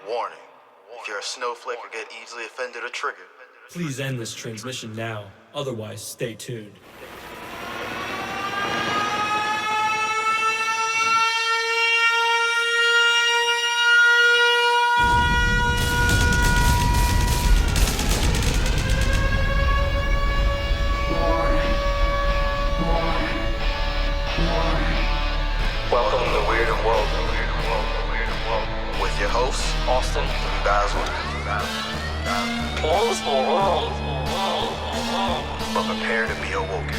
Warning. If you're a snowflake or get easily offended or triggered, Please end this transmission now, otherwise stay tuned. welcome to the Weird and Woke. With your hosts, Austin. and Basil. But prepare to be awoken.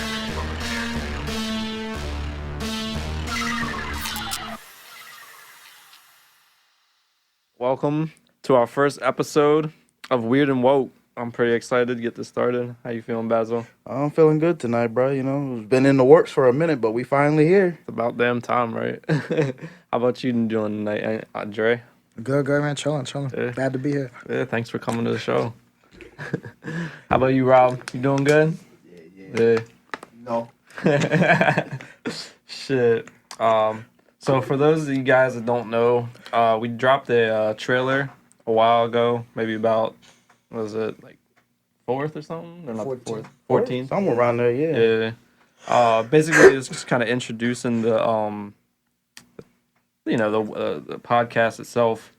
Welcome to our first episode of Weird and Woke. I'm pretty excited to get this started. How you feeling, Basil? I'm feeling good tonight, bro. You know, it's been in the works for a minute, but we finally here. It's about damn time, right? How about you doing tonight, Dre? Good, man. Chilling. Yeah. Glad to be here. Yeah, thanks for coming to the show. How about you, Rob? You doing good? Yeah. No. Shit. So for those of you guys that don't know, we dropped a trailer a while ago, maybe about, what was it, like 4th or something? Or not 14th. the 4th? 14th? Somewhere around there, yeah. Yeah. Basically, it's just kind of introducing the the podcast itself.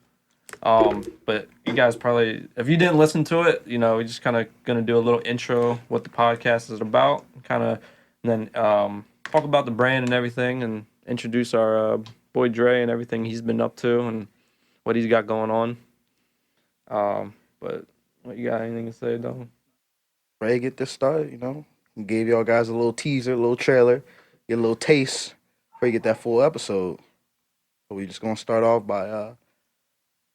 But you guys probably, if you didn't listen to it, we're just kind of gonna do a little intro what the podcast is about, kind of, and then talk about the brand and everything, and introduce our boy Dre and everything he's been up to and what he's got going on. But what, you got anything to say, though? Ready to get this started, you know. We gave y'all guys a little teaser, a little trailer, get a little taste before you get that full episode. So we just gonna start off by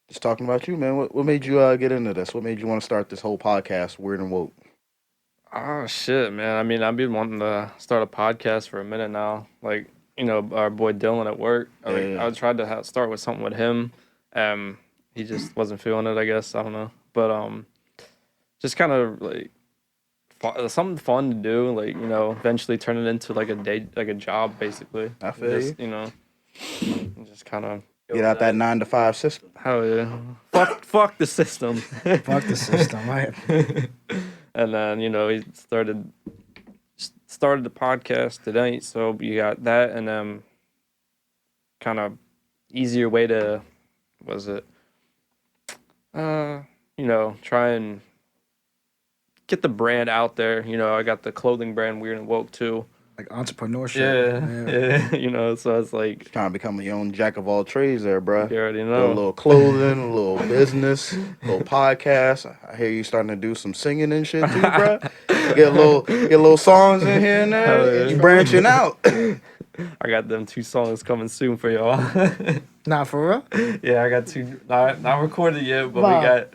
just talking about you, man. What made you get into this? What made you want to start this whole podcast, Weird and Woke? Oh shit, man. I mean, I've been wanting to start a podcast for a minute now. Like, our boy Dylan at work. Yeah. I tried to start with something with him. He just wasn't feeling it, I guess. I don't know. But just kind of like something fun to do. Like, eventually turn it into like a day, like a job, basically. I feel just, just kind of Get out that 9-to-5 system. hell yeah. Fuck the system. Fuck the system, right? And then, he started the podcast today, so you got that, and then kind of easier way to, try and get the brand out there. I got the clothing brand Weird and Woke too. Like entrepreneurship. Yeah. So it's like, Trying to become your own jack of all trades there, bro. you already A know. little clothing, a little business, a little podcast. I hear you starting to do some singing and shit too, bro. Get a little songs in here and Hell there. yeah. You branching out. I got them 2 songs coming soon for y'all. Nah, for real? Yeah, I got 2, not recorded yet, but Wow. I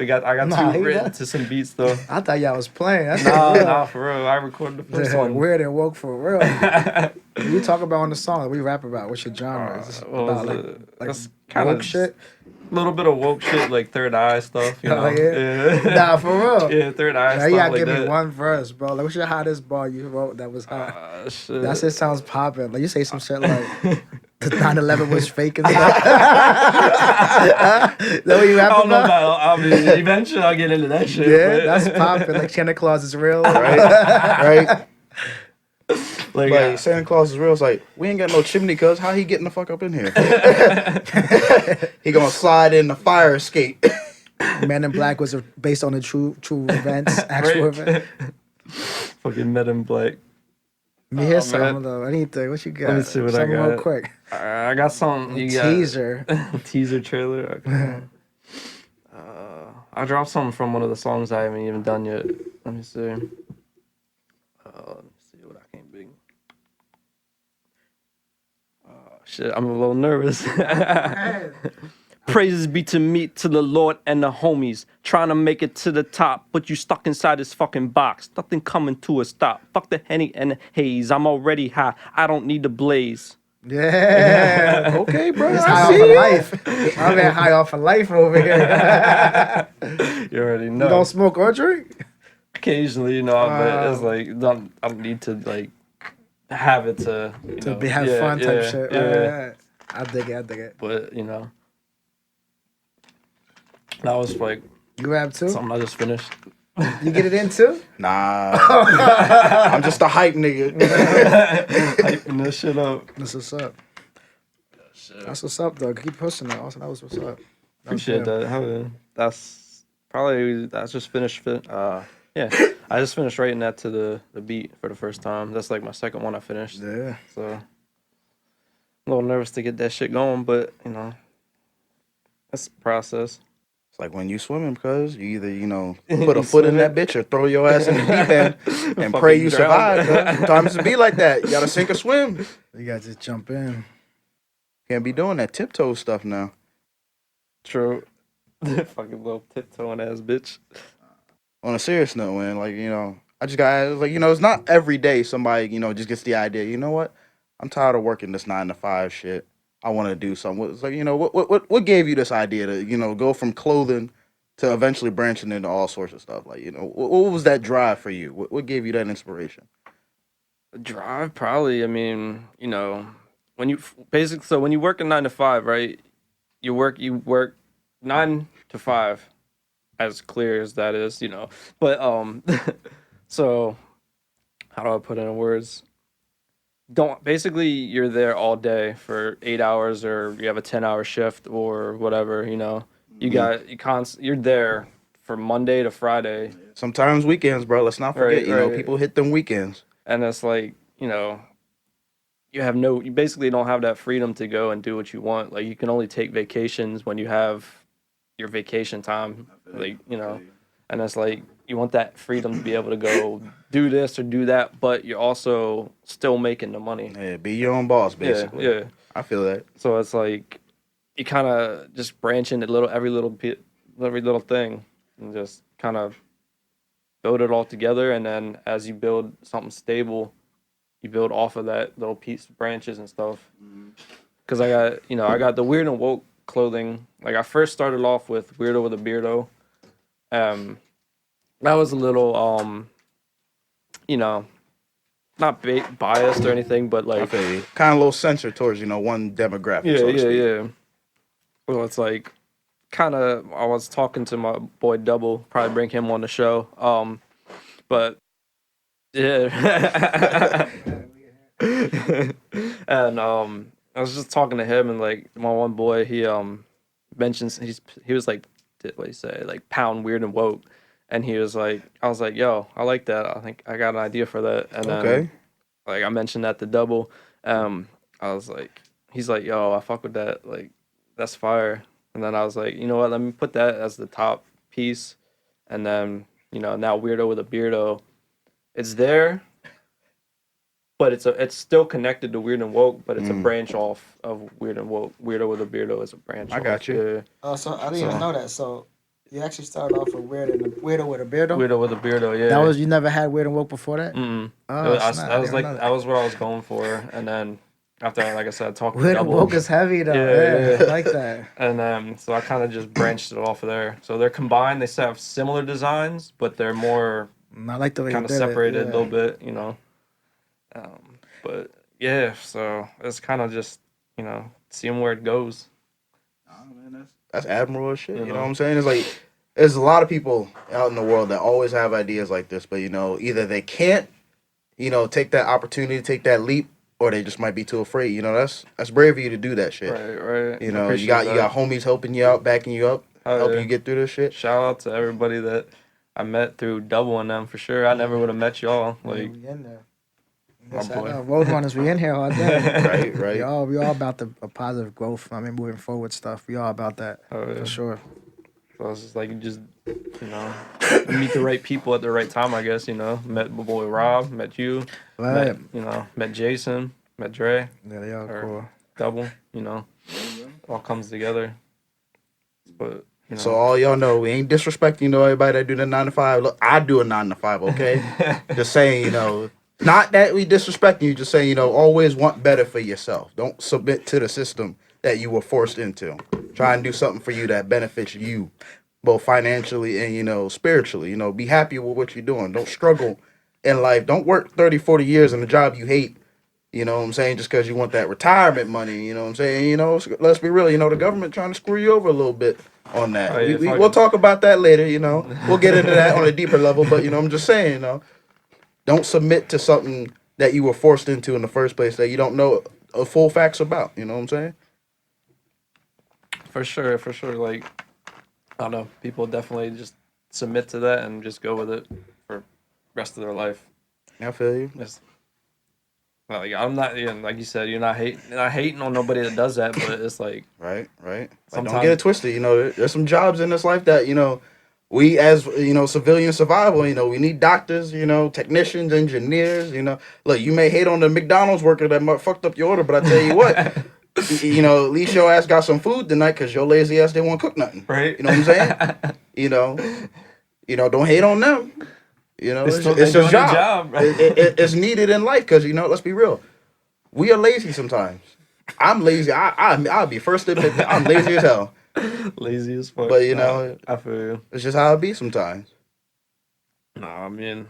got Nah, 2 you written got- to some beats though. I thought y'all was playing. That's Nah, for real. I recorded the first real. one. Weird and woke for real. What you talk about on the song? What we rap about? What's your genre? Is this What about was like it? like That's kinda woke shit? A little bit of woke shit, like Third Eye stuff, you know? Oh, yeah? Nah, for real. Yeah, Third Eye Now stuff you gotta like give that. me one verse, bro. Like, what's your hottest bar you wrote that was hot? Shit. That shit sounds popping. Like you say some shit like the 9/11 was fake and stuff. Is that what you I rap don't know about? about, I mean, eventually I'll get into that shit. Yeah, but, that's popping. Like Santa Claus is real. Right? like, Like Santa Claus is real. It's like, we ain't got no chimney, cuz how he getting the fuck up in here? He gonna slide in the fire escape. Men in Black was based on the true events, actual Right. event. fucking Men in Black. Let me hear man. something though. Anything. What you got? Let me see what I something real got. quick. I got something. You got Teaser. teaser trailer. Okay. I dropped something from one of the songs I haven't even done yet. Let me see. Let me see what I can bring. Shit, I'm a little nervous. Praises be to the Lord and the homies. Trying to make it to the top, but you stuck inside this fucking box. Nothing coming to a stop. Fuck the Henny and the haze. I'm already high. I don't need the blaze. Yeah. Okay, bro. It's I high off see of you. life. I'm at high off of life over here. You already You know. don't smoke or drink? Occasionally, but it's like I don't need to like have it to Have fun type shit. Yeah. Right. I dig it. But That was like You rap too? something I just finished. You get it in too? Nah, I'm just a hype nigga. Hyping this shit up. That's what's up. That's what's up, though. Keep pushing that. Also, that was what's up. Appreciate that. That's just finished. Yeah, I just finished writing that to the beat for the first time. That's like my second one I finished. Yeah. So a little nervous to get that shit going, but you know, that's the process. It's like when you swimming, because you either, put a foot in that bitch or throw your ass in the deep end and pray you survive. Cuz. Sometimes it be like that. You gotta sink or swim. You gotta just jump in. Can't be doing that tiptoe stuff now. True. Fucking little tiptoeing ass bitch. On a serious note, man, I just got it's not every day somebody, just gets the idea, you know what? I'm tired of working this 9 to 5 shit. I want to do something. It's like, what gave you this idea to, go from clothing to eventually branching into all sorts of stuff? Like, what was that drive for you? What gave you that inspiration? Drive, probably. I mean, when you when you work a 9 to 5, right? You work 9 to 5, as clear as that is, But so how do I put it in words? Basically you're there all day for 8 hours, or you have a 10-hour shift or whatever, you're there for Monday to Friday. Sometimes weekends, bro. Let's not forget, Right. people hit them weekends. And it's like, you basically don't have that freedom to go and do what you want. Like, you can only take vacations when you have your vacation time, and it's like, you want that freedom to be able to go do this or do that, but you're also still making the money. Yeah, be your own boss, basically. Yeah. I feel that. So it's like, you kind of just branch into every little thing, and just kind of build it all together. And then as you build something stable, you build off of that little piece of branches and stuff. Because I got the Weird and Woke clothing. Like, I first started off with Weirdo with a Beardo. That was a little, not biased or anything, but like, I feel you. Kind of a little censored towards, one demographic. So to speak. Yeah. Well, it's like, kind of, I was talking to my boy Double, probably bring him on the show. But yeah. And I was just talking to him, and like, my one boy, he mentions he was like, what he say, like, pound Weird and Woke. And he was like, I was like, yo, I like that. I think I got an idea for that. And then, like, I mentioned that to Double. I was like, he's like, yo, I fuck with that. Like, that's fire. And then I was like, you know what? Let me put that as the top piece. And then, now Weirdo with a Beardo, it's there, but it's still connected to Weird and Woke, but it's a branch off of Weird and Woke. Weirdo with a Beardo is a branch. I got you. Yeah. Oh, so I didn't even know that. So you actually started off with Weirdo with a Beardo? Weirdo with a Beardo, yeah. That was, you never had Weird and Woke before that? Mm-mm. Oh, That was what I was going for. And then after, like I said, I talked to Weird and Double. Woke is heavy though. Yeah. I like that. And so I kind of just branched it off of there. So they're combined. They have similar designs, but they're more I like the way kind of you did separated it. a little bit, But yeah, so it's kind of just, seeing where it goes. Oh, man, that's admirable as shit. You know what I'm saying? It's like, there's a lot of people out in the world that always have ideas like this, but either they can't, take that opportunity, take that leap, or they just might be too afraid. That's brave of you to do that shit. Right. You got homies helping you out, backing you up, helping yeah. you get through this shit. Shout out to everybody that I met through Double and them, for sure. I never would have met y'all. Yeah, Like, we in there. my boy. Road runners, we in here all day. Right. We all about the positive growth. I mean, moving forward stuff. We all about that for sure. So it's just like, you just, meet the right people at the right time, I guess, Met my boy Rob, met you, Right. met Jason, met Dre. Yeah, they all or cool. Double, all comes together. But, So all y'all know, we ain't disrespecting everybody that do the 9 to 5. Look, I do a 9 to 5, okay? Just saying, not that we disrespecting you, just saying, always want better for yourself. Don't submit to the system that you were forced into. Try and do something for you that benefits you, both financially and, spiritually. Be happy with what you're doing. Don't struggle in life. Don't work 30, 40 years in a job you hate, You know what I'm saying? Just because you want that retirement money, you know what I'm saying? You know, let's be real. You know, the government trying to screw you over a little bit on that. Oh, yeah, We'll talk about that later. You know, we'll get into that on a deeper level. But you know, I'm just saying, you know, don't submit to something that you were forced into in the first place that you don't know full facts about. You know what I'm saying? For sure, for sure. Like, I don't know. People definitely just submit to that and just go with it for rest of their life. I feel you. Just, like, I'm not, yeah, like you said, you're not hating on nobody that does that, but it's like, Right. Like, don't Sometimes- get it twisted. You know, there's some jobs in this life that, you know, we as, you know, civilian survival, you know, we need doctors, you know, technicians, engineers, you know. Look, you may hate on the McDonald's worker that fucked up your order, but I tell you what, you know, at least your ass got some food tonight because your lazy ass didn't want to cook nothing. right? You know what I'm saying? you know, don't hate on them. You know, They it's still- it's they a doing their job. job, right? It's needed in life because, you know, let's be real. We are lazy sometimes. I'm lazy. I'll be first to admit that I'm lazy as hell. Lazy as fuck. But, you know, I feel you. it's just how it be sometimes. No, I mean,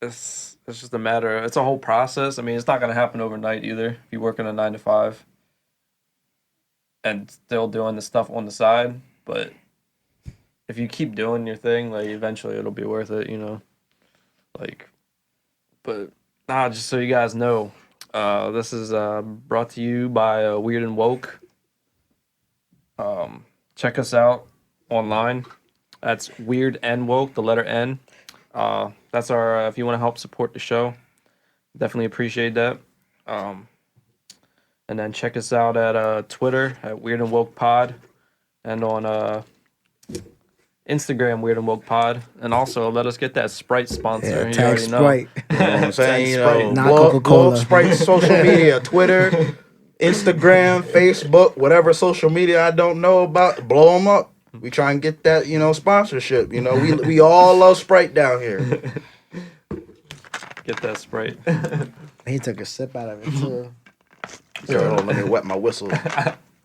it's just a matter. It's a whole process. I mean, it's not gonna happen overnight either. If you work in a 9 to 5 and still doing the stuff on the side, but if you keep doing your thing, like eventually it'll be worth it, you know. Like, but just so you guys know, this is brought to you by Weird and Woke. Check us out online. That's Weird and Woke, the letter N. That's our if you want to help support the show, definitely appreciate that. And then check us out at Twitter at Weird and Woke Pod, and on Instagram Weird and Woke Pod, and also let us get that Sprite sponsor. Yeah, You tag already know. Sprite. You know what I'm saying? You Sprite. know, Not blow Coca-Cola. up Sprite social media, Twitter, Instagram, Facebook, whatever social media I don't know about, blow them up. We try and get that, you know, sponsorship. You know, we all love Sprite down here. Get that Sprite. He took a sip out of it too. So hold on, let me wet my whistle.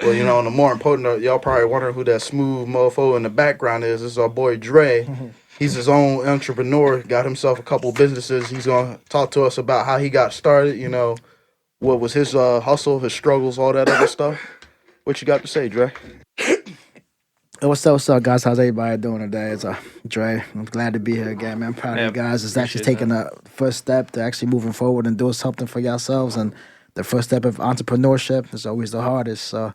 Well, you know, on the more important note, y'all probably wondering who that smooth mofo in the background is. This is our boy Dre. He's his own entrepreneur, got himself a couple businesses. He's going to talk to us about how he got started, you know, what was his hustle, his struggles, all that other stuff. What you got to say, Dre? Hey, what's up, guys? How's everybody doing today? It's Dre. I'm glad to be here again, man. I'm proud of you guys. It's actually appreciate taking the first step to actually moving forward and doing something for yourselves. And the first step of entrepreneurship is always the hardest. So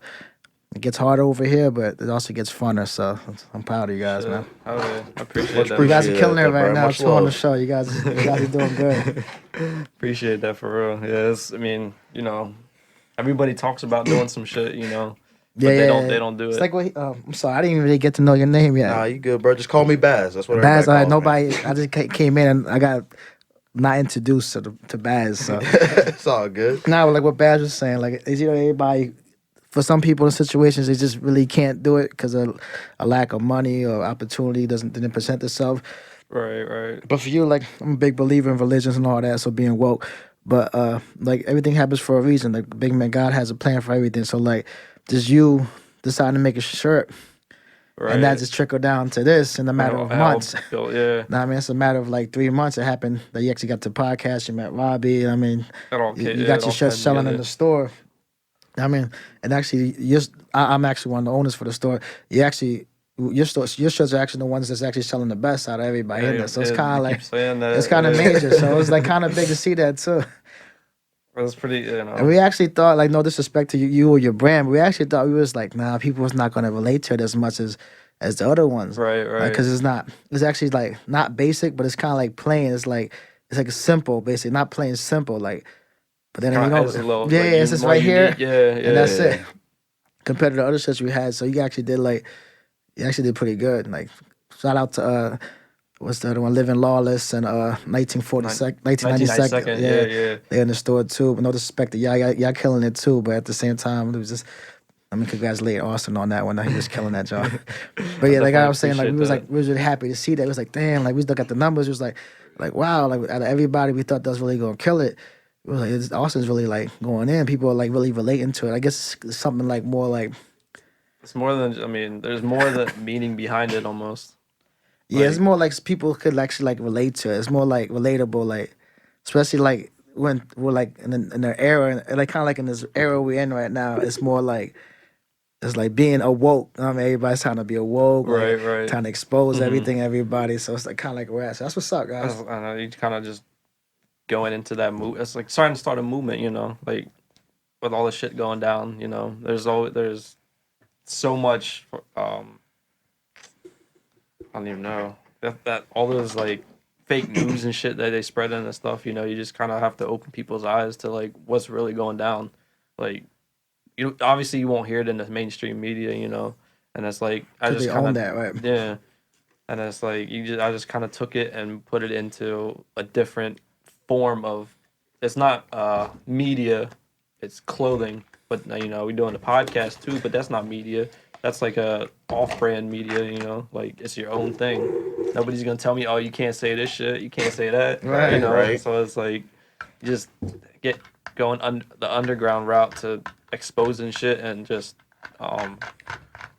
it gets harder over here, but it also gets funner. So I'm proud of you guys, man. Oh, yeah. I appreciate Much that. You guys are Appreciate killing that, it right bro. now. Much Too on the love. show. You guys are doing good. Appreciate that for real. Yeah, I mean, you know, everybody talks about doing some shit, you know, but they don't do It's it. like what? I'm sorry, I didn't even really get to know your name yet. Nah, you good, bro. Just call me Baz. That's what Baz, everybody calls nobody. I just came in and I got not introduced to Baz. So me. It's all good. now, like what Baz was saying, like is everybody. For some people in situations, they just really can't do it because of a lack of money or opportunity didn't present itself. Right. But for you, like I'm a big believer in religions and all that, so being woke. But like everything happens for a reason. Like big man, God has a plan for everything. So like, just you deciding to make a shirt, Right. and that just trickled down to this in a matter of months. Yeah. Now, I mean, it's a matter of like 3 months. It happened that you actually got the podcast. You met Robbie. I mean, you got your shirts selling in the store. I mean, and actually, I'm actually one of the owners for the store. Your shirts are actually the ones that's actually selling the best out of everybody in there. So it's kind of like it's kind of major. So it's like kind of big to see that too. That's pretty, you know. And we actually thought, like, no disrespect to you or your brand, but we actually thought we was like, nah, people was not gonna relate to it as much as the other ones. Right. Because it's actually like not basic, but it's kind of like plain. It's like simple, basically, not plain, simple, like. But then it's just right here, and that's it. Compared to the other shirts we had, so you actually did pretty good. Like, shout out to what's the other one? Living Lawless and 1992. Yeah. They're in the store too. But no disrespect to y'all killing it too. But at the same time, it was just. I mean, congratulate Austin on that one. He was killing that job. But yeah, like I was saying, like we was really happy to see that. It was like, damn, like we look at the numbers. It was like wow, like out of everybody, we thought that was really gonna kill it. It was like Austin's really like going in. People are like really relating to it. I guess it's something like more like. It's more than, I mean, there's more the meaning behind it almost. Yeah, it's more like people could actually like relate to it. It's more like relatable, like especially like when we're like in the era, like kind of like in this era we're in right now, it's more like it's like being awoke. I mean, everybody's trying to be awoke, Right, like, right. trying to expose Mhm. everything, everybody. So it's like kind of like rats. So that's what's up, guys. I know you kind of just going into that move. It's like starting to start a movement, you know, like with all the shit going down. You know, there's so much. I don't even know that all those like fake news and shit that they spread and stuff. You know, you just kind of have to open people's eyes to like what's really going down. Like, you obviously you won't hear it in the mainstream media, you know, and it's like I 'Cause just they kind own of that, right? yeah, and it's like I just kind of took it and put it into a different form of. It's not media, it's clothing, but you know we're doing a podcast too, but that's not media. That's like a off-brand media, you know, like it's your own thing. Nobody's gonna tell me, oh, you can't say this shit, you can't say that, Right, you know. right. So it's like you just get going the underground route to exposing shit and just,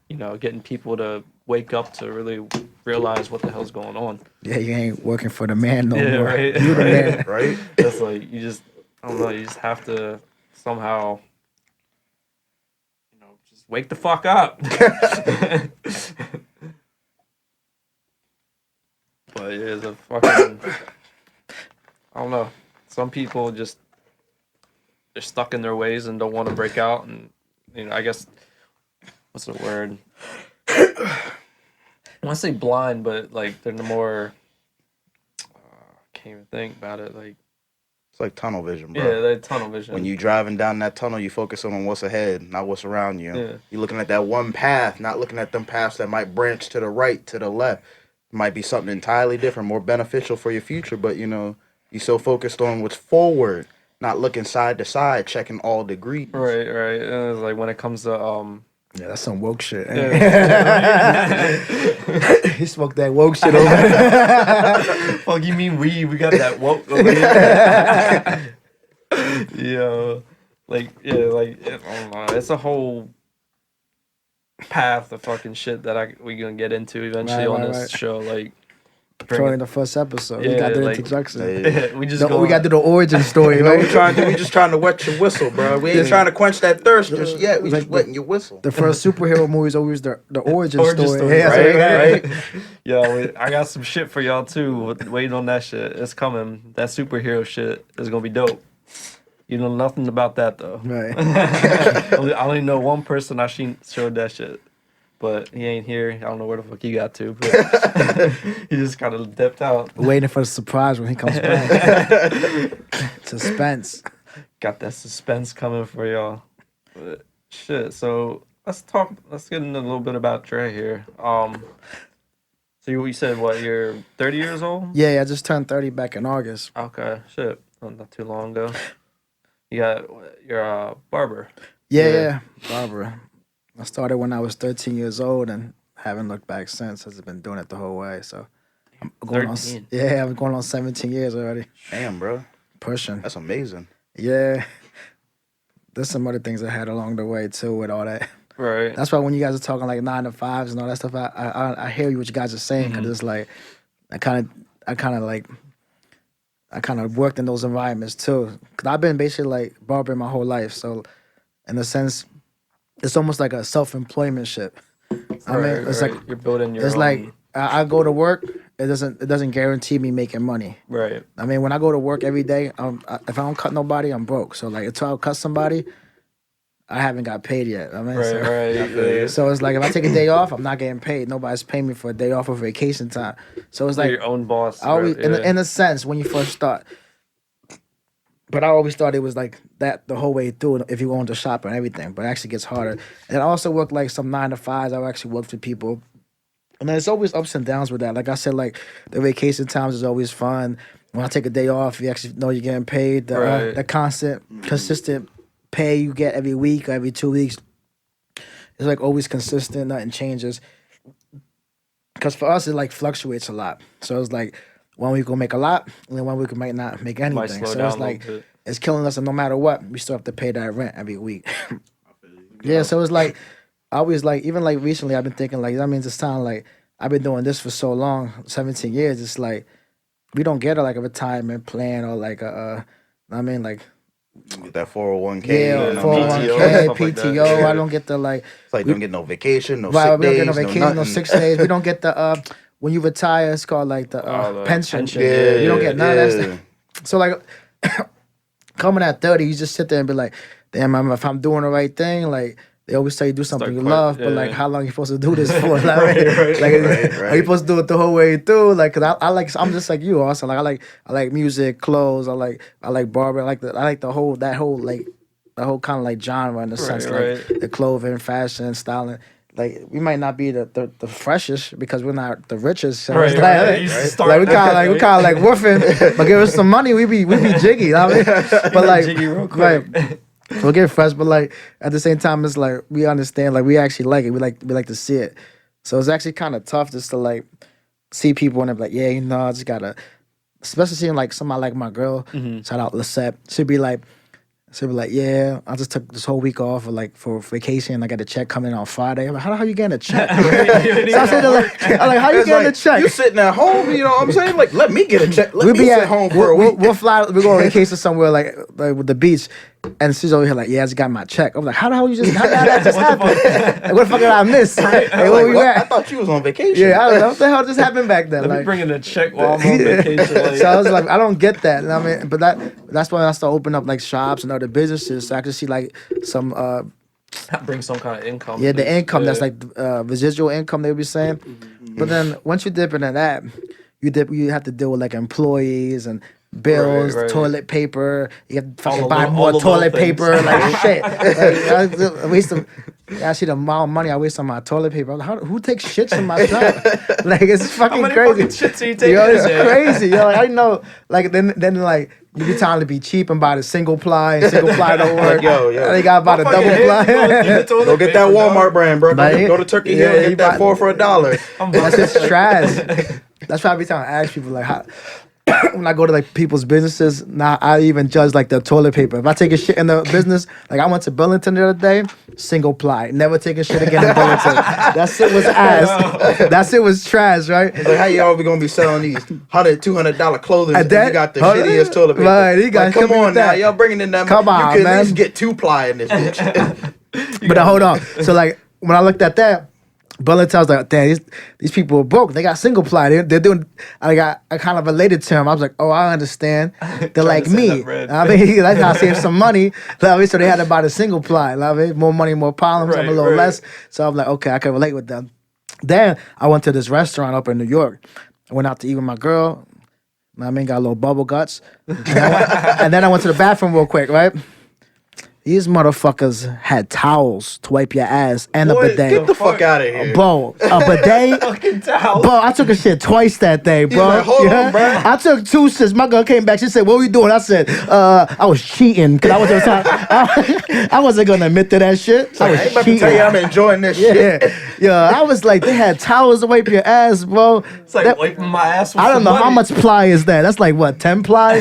you know, getting people to wake up to really realize what the hell's going on. Yeah, you ain't working for the man no Yeah, more. right. You the man. Right? That's like I don't know, you just have to somehow, you know, just wake the fuck up. But it is a fucking, I don't know. Some people just they're stuck in their ways and don't want to break out, and you know, I guess what's the word? I want to say blind, but like they're more. Can't even think about it. Like It's like tunnel vision, bro. yeah, they're tunnel vision. When you driving down that tunnel, you focus on what's ahead, not what's around you. Yeah. You're looking at that one path, not looking at them paths that might branch to the right, to the left. Might be something entirely different, more beneficial for your future, but you know, you're so focused on what's forward, not looking side to side, checking all degrees. Right, right. And it's like when it comes to Yeah, that's some woke shit. yeah. He smoked that woke shit over there. Fuck you mean we got that woke over here. Yeah, like I don't know. It's a whole path of fucking shit that we gonna get into eventually on this show. Like During the first episode, we Yeah, got the like- introduction. we just We got to do the origin story, You know, right? we just trying to wet your whistle, bro. We ain't trying to quench that thirst just yet. We Like just wetting your whistle. The first superhero movie is always the origin, Origin story. story, Yeah, so right, we got- right. Yo, I got some shit for y'all too. Waiting on that shit. It's coming. That superhero shit is gonna be dope. You know nothing about that though. Right. I only know one person I showed that shit, but he ain't here. I don't know where the fuck he got to, but he just kind of dipped out. Waiting for the surprise when he comes back. Suspense. Got that suspense coming for y'all. But shit. So let's get into a little bit about Dre here. So you said what? You're 30 years old? Yeah, I just turned 30 back in August. Okay, shit. Not too long ago. You're a barber. Yeah, Barbara. I started when I was 13 years old and haven't looked back since. I've been doing it the whole way. So I'm going 13. I'm going on 17 years already. Damn, bro. Pushing. That's amazing. Yeah. There's some other things I had along the way too with all that. Right. That's why when you guys are talking like 9 to 5s and all that stuff, I hear you what you guys are saying because it's like I kind of worked in those environments too. Cause I've been basically like barbering my whole life, so in a sense, it's almost like a self-employment shit. I mean, it's like you're building your it's own. like I go to work. It doesn't guarantee me making money. Right. I mean, when I go to work every day, if I don't cut nobody, I'm broke. So like, until I cut somebody, I haven't got paid yet. I mean, Right, so, right. Yeah. so it's like if I take a day off, I'm not getting paid. Nobody's paying me for a day off of vacation time. So it's You're like your own boss. I always, right? in a sense, when you first start. But I always thought it was like that the whole way through if you go into shop and everything. But it actually gets harder. And I also work like some 9 to 5s. I actually work for people. And there's always ups and downs with that. Like I said, like the vacation times is always fun. When I take a day off, you actually know you're getting paid. The consistent pay you get every week or every 2 weeks is like always consistent. Nothing changes. Because for us, it like fluctuates a lot. So it's like 1 week we'll make a lot, and then 1 week we might not make anything. slow So down it's a like little bit. it's killing us, and no matter what, we still have to pay that rent every week. Yeah, so it's like I always like even like recently I've been thinking like that means it's time like I've been doing this for so long, 17 years. It's like we don't get a like a retirement plan or like a I mean, like, You get that 401k. yeah, you know, 401k, stuff like that. PTO. Yeah. I don't get the like. It's like you don't get no vacation, no Right, sick we don't days, get no vacation, no nothing. 6 days. We don't get the when you retire, it's called like the The pension. pension. Yeah, You don't get none of that yeah. stuff. So like coming at 30, you just sit there and be like, damn, if I'm doing the right thing, like they always say do something you love, but like how long you supposed to do this for? Like, are you supposed to do it the whole way through? Like, cause I'm just like you also. Like I like music, clothes. I like barber. I like the whole kind of like genre in the sense like the clothing, fashion, styling. Like we might not be the freshest because we're not the richest. So it's like we kind of like woofing, but give us some money, we be jiggy. You know what I mean? But like jiggy real quick. right, we'll get fresh, but like at the same time, it's like we understand, like we actually like it. We like to see it. So it's actually kind of tough just to like see people and they're like, yeah, you know, I just gotta, especially seeing like somebody like my girl, shout out Lisette, she'd be like, yeah, I just took this whole week off for vacation. I got a check coming in on Friday. I'm like, how you getting a check? So I said, I'm like, how you It's getting like, a check? You sitting at home, you know what I'm saying? Like, let me get a check. Let We'll me be sit at home for a week. We'll fly. We go on vacation somewhere like with the beach, and she's over here like, yeah, I just got my check. I'm like, how the hell how that just happened? Like, what the fuck did I miss? Like, where Like, we what? at? I thought you was on vacation. Yeah, I don't know what the hell just happened back then. Let me Like, bring in a check while I'm on vacation. Like, so I was like, I don't get that. And I mean, but that's why I started opening up like shops and other businesses, so I could see like some bring some kind of income. yeah, the income that's Yeah. like residual income they would be saying. But then once you dip into that, you have to deal with like employees and bills, Right. toilet paper. You have to fucking the buy little- more all the toilet little things. paper, like shit. Like, I waste some. I see the amount of money I waste on my toilet paper. I'm like, who takes shits in my shop? Like it's fucking How many crazy. fucking shits are you taking? Yo, it's in there? crazy. Yo, like, I know. Like then like you be trying to be cheap and buy the single ply and single ply don't work. yo. They got about a double ply. Go get that Walmart brand, bro. Like, Go to Turkey yeah, Hill and you get that buy- 4 for $1. That's just trash. That's why I be trying to ask people like how. When I go to like people's businesses, now I even judge like the toilet paper. If I take a shit in the business, like I went to Burlington the other day, single ply, never take a shit again in Burlington. That shit was ass. That shit was trash, right? It's like, how y'all be gonna be selling these $100, $200 clothing and that- you got the hold- shittiest toilet paper? Right, you gotta like, come come on with now, that. y'all bringing in that. Come on, you can man. at least get 2-ply in this bitch. But hold on. So like when I looked at that, Burlington, I was like, damn, these people are broke. They got single ply. They're doing. I kind of related to them. I was like, oh, I understand. They're like to save me. that bread. I mean, that's how I save some money. So they had to buy the single ply. More money, more problems. I'm a little Right. less. So I'm like, okay, I can relate with them. Then I went to this restaurant up in New York. I went out to eat with my girl. I mean, got a little bubble guts. And then I went to the bathroom real quick, right? These motherfuckers had towels to wipe your ass and a bidet. Get the fuck out of here. Bro, a bidet. Fucking towel. Bro, I took a shit twice that day, bro. like, hold on, bro. I took 2 shits. My girl came back. She said, "What were you doing?" I said, "I was cheating because I wasn't gonna admit to that shit. I I was ain't about to cheating." tell you I'm enjoying this shit. Yeah, I was like, they had towels to wipe your ass, bro. It's like That- wiping my ass with I don't some know how money. much ply is that. That's like what, 10 ply?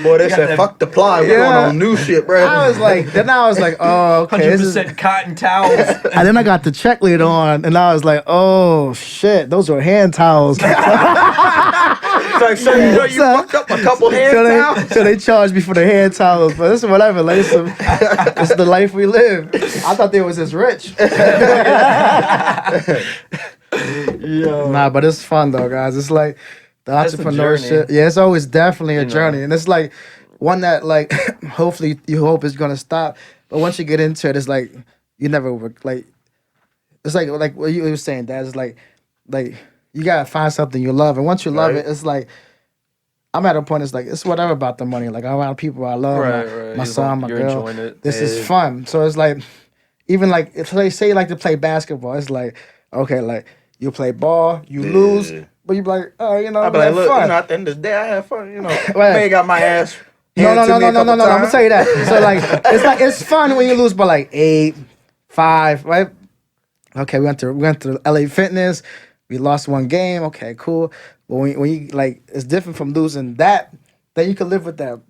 Boy, they said, that- fuck the ply. We're Yeah. going on new shit, bro. I was like, oh, okay. This is, 100% cotton towels. and then I got the check later on, and I was like, oh shit, those were hand towels. It's like, so you know you fucked up a couple hand towels? So they charged me for the hand towels, but this is whatever. Like, it's the life we live. I thought they was this rich. Nah, but it's fun though, guys. It's like the That's a entrepreneurship. journey. Yeah, it's always definitely a know. journey, and it's like one that like hopefully you hope is gonna stop. But once you get into it, it's like you never work. Like it's like what you were saying, Dad. It's like you gotta find something you love, and once you love Right. it, it's like I'm at a point. It's like it's whatever about the money. Like I'm around people I love, Right, my right. my You're son, my you're girl. enjoying it. This is fun. So it's like even like if they say you like to play basketball, it's like okay, like you play ball, you lose, but you be like, oh, you know, I'll be like, look, fun. you know, at the end of the day, I had fun, you know. Right. May got my ass. No, handed to me a couple I'm gonna times. tell you that. So like it's fun when you lose by like 8-5, right? Okay, we went to LA Fitness. We lost one game. Okay, cool. But when you like, it's different from losing that. Then you can live with that.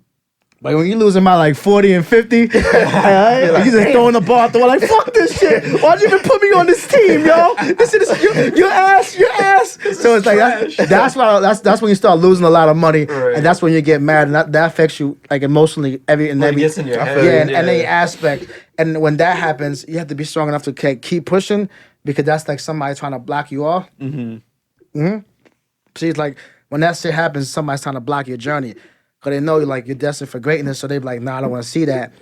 Like when you losing by like 40 and 50, you just throwing the ball out the wall like fuck this shit. Why'd you even put me on this team, yo? This is your ass. It's So it's like that's when you start losing a lot of money, Right. and that's when you get mad, and that affects you like emotionally every When it gets in your head. yeah, and any aspect. And when that happens, you have to be strong enough to keep pushing because that's like somebody trying to block you off. See, it's like when that shit happens, somebody's trying to block your journey because they know like you're destined for greatness. So they be like, nah, I don't want to see that.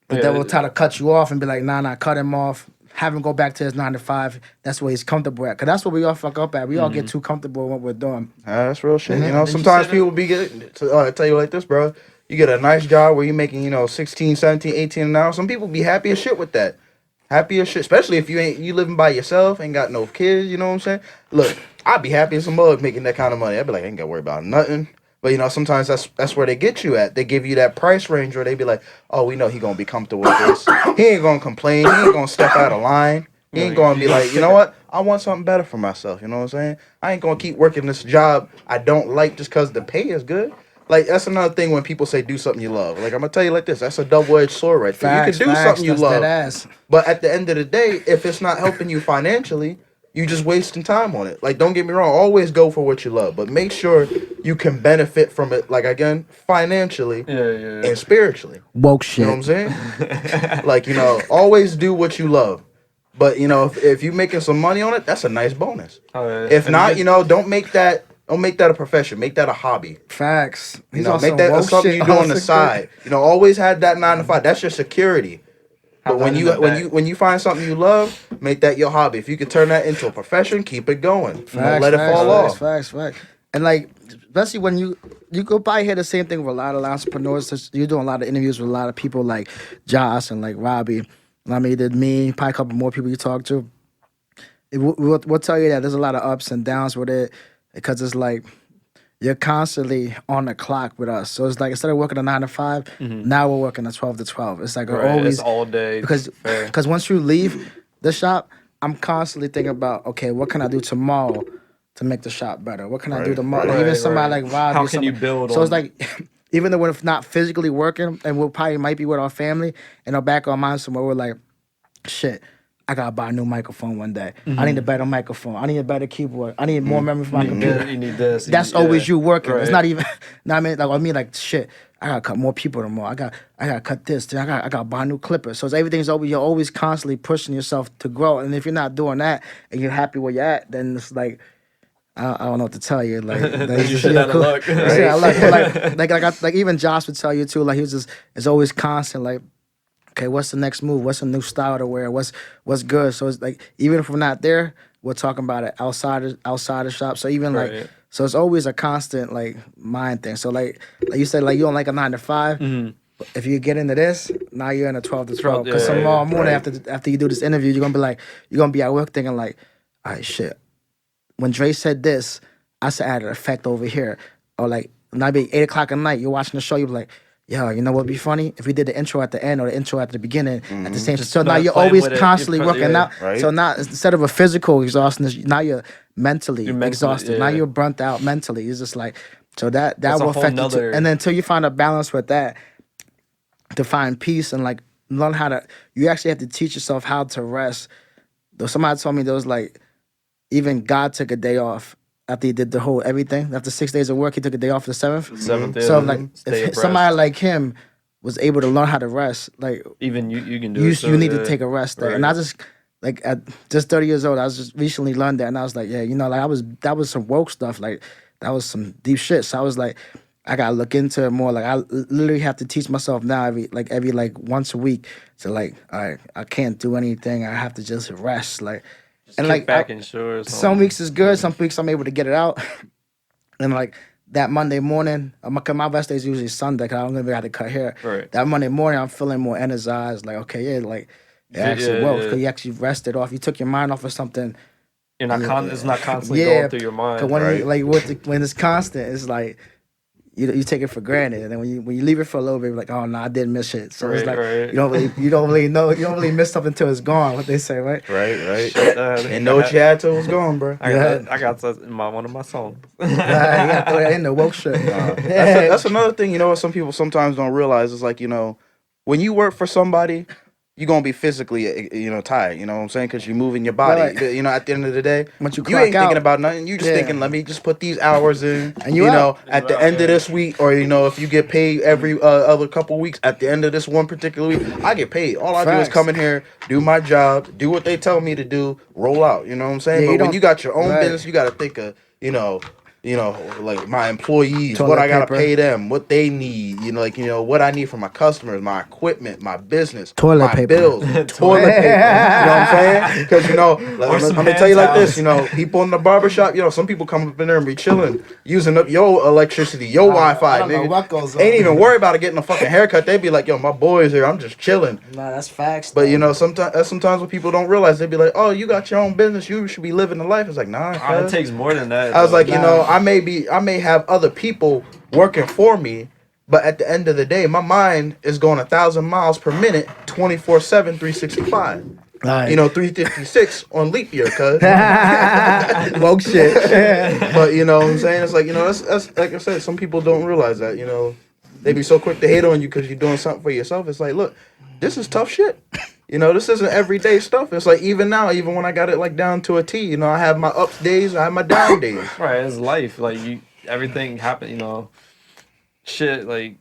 But they will try to cut you off and be like, nah, cut him off. Have him go back to his 9 to 5. That's where he's comfortable at. Cause that's what we all fuck up at. We all get too comfortable with what we're doing. That's real shit. You know, sometimes people be getting, I tell you like this, bro. You get a nice job where you're making, 16, 17, 18 an hour. Some people be happy as shit with that. Happy as shit. Especially if you living by yourself, ain't got no kids, you know what I'm saying? Look, I'd be happy as a mug making that kind of money. I'd be like, I ain't gotta worry about nothing. But sometimes that's where they get you at. They give you that price range where they be like, oh, we know he gonna be comfortable with this. He ain't gonna complain. He ain't gonna step out of line. He ain't gonna be like, you know what? I want something better for myself. You know what I'm saying? I ain't gonna keep working this job I don't like just cause the pay is good. Like that's another thing when people say do something you love. Like I'm gonna tell you like this. That's a double-edged sword right there. You can do something you love, but at the end of the day, if it's not helping you financially, you just wasting time on it. Like, don't get me wrong. Always go for what you love, but make sure you can benefit from it. Like again, financially and spiritually. Woke shit. You know what I'm saying? Like always do what you love. But if you making some money on it, that's a nice bonus. If not, don't make that a profession. Make that a hobby. Facts. Make that something you do on the side. Always have that 9 to 5. That's your security. But when you find something you love, make that your hobby. If you can turn that into a profession, keep it going. Let it fall off. Facts. And like, especially when you go by here, the same thing with a lot of entrepreneurs. You're doing a lot of interviews with a lot of people like Josh and like Robbie. I mean, me, probably a couple more people you talk to. We'll tell you that there's a lot of ups and downs with it because it's like you're constantly on the clock with us. So it's like instead of working a 9 to 5, now we're working a 12 to 12. It's like we're always it's all day because once you leave the shop, I'm constantly thinking about what can I do tomorrow to make the shop better? What can I do tomorrow? Like, even somebody like Rob. How can you build? So it's like even though we're not physically working and we probably might be with our family in our back of our mind somewhere, we're like, shit, I gotta buy a new microphone one day. I need a better microphone. I need a better keyboard. I need more memory for my computer. You need this. That's always you working. Right. It's not even. Like shit. I gotta cut more people tomorrow. I gotta cut this. I gotta buy a new clipper. So everything's always you're always constantly pushing yourself to grow. And if you're not doing that and you're happy where you're at, then it's like. I don't know what to tell you. Like you should have luck. Right? Like even Josh would tell you too. Like it's always constant. Like, okay, what's the next move? What's a new style to wear? What's good? So it's like even if we're not there, we're talking about it outside the shop. So even like so it's always a constant like mind thing. So like you said, like you don't like a 9 to 5. If you get into this, now you're in a 12 to 12. Because tomorrow morning after you do this interview, you're gonna be at work thinking like, all right, shit. When Dre said this, I said add an effect over here. Or like, now be 8 o'clock at night, you're watching the show, you're like, yo, you know what'd be funny? If we did the intro at the end or the intro at the beginning at the same time. So now you're always constantly working out. Right? So now instead of a physical exhaustion, now you're mentally exhausted. Yeah. Now you're burnt out mentally. It's just like, so that will affect you too. And then until you find a balance with that, to find peace and like learn you actually have to teach yourself how to rest. Though somebody told me there was like, even God took a day off after he did the whole everything. After 6 days of work, he took a day off the 7th. So like, if somebody like him was able to learn how to rest, like even you can do it. You need to take a rest there. Right. And I just like at just 30 years old, I was just recently learned that, and I was like, yeah, like that was some woke stuff. Like that was some deep shit. So I was like, I gotta look into it more. Like I literally have to teach myself now every once a week to like, all right, I can't do anything. I have to just rest. Like. And like back in shores. Some weeks is good. Some weeks I'm able to get it out. And like that Monday morning, my best day is usually Sunday because I don't even have to cut hair. Right. That Monday morning, I'm feeling more energized. Like, okay, yeah, like it actually works because you actually rested off. You took your mind off of something. You're not. It's not constantly going through your mind. When when it's constant, it's like you take it for granted, and then when you leave it for a little bit, you're like, oh no, I didn't miss shit. So it's like you don't really know, you don't really miss something until it's gone. What they say, right? Right. And know what you had till it was gone, bro. I got that in one of my songs. You gotta throw that in the woke shit. That's another thing. What some people sometimes don't realize is like when you work for somebody, you're gonna be physically, tired. You know what I'm saying? Because you're moving your body. Right. You know, at the end of the day, Once you you clock ain't thinking out, about nothing. You just yeah. thinking, let me just put these hours in. And you out. At the out, end yeah. of this week, or if you get paid every other couple weeks, at the end of this one particular week, I get paid. All I do is Facts. come in here, do my job, do what they tell me to do, roll out. You know what I'm saying? Yeah, you but when don't- you got your own right. business, you got to think of, like my employees, Toilet what I gotta paper. pay them, what they need, what I need from my customers, my equipment, my business, Toilet my paper. bills, toilet paper. You know what I'm saying? Because let me tell you like this. People in the barbershop, some people come up in there and be chilling, using up your electricity, your Wi-Fi, I don't know nigga. what goes on. Ain't even worry about it getting a fucking haircut. They be like, yo, my boy's here. I'm just chilling. Nah, that's facts. But though. sometimes what people don't realize, they be like, oh, you got your own business, you should be living the life. It's like, nah. It cuz. takes more than that. I was though. like, Nah. I may have other people working for me, but at the end of the day, my mind is going 1,000 miles per minute, 24/7, 365. Right. 356 on leap year, cuz. Woke shit. But you know what I'm saying? It's like, that's like I said, some people don't realize that, they be so quick to hate on you because you're doing something for yourself. It's like, look, this is tough shit. This isn't everyday stuff. It's like, even now, even when I got it like down to a T, I have my up days, I have my down days. Right, it's life. Like everything happen. Shit. Like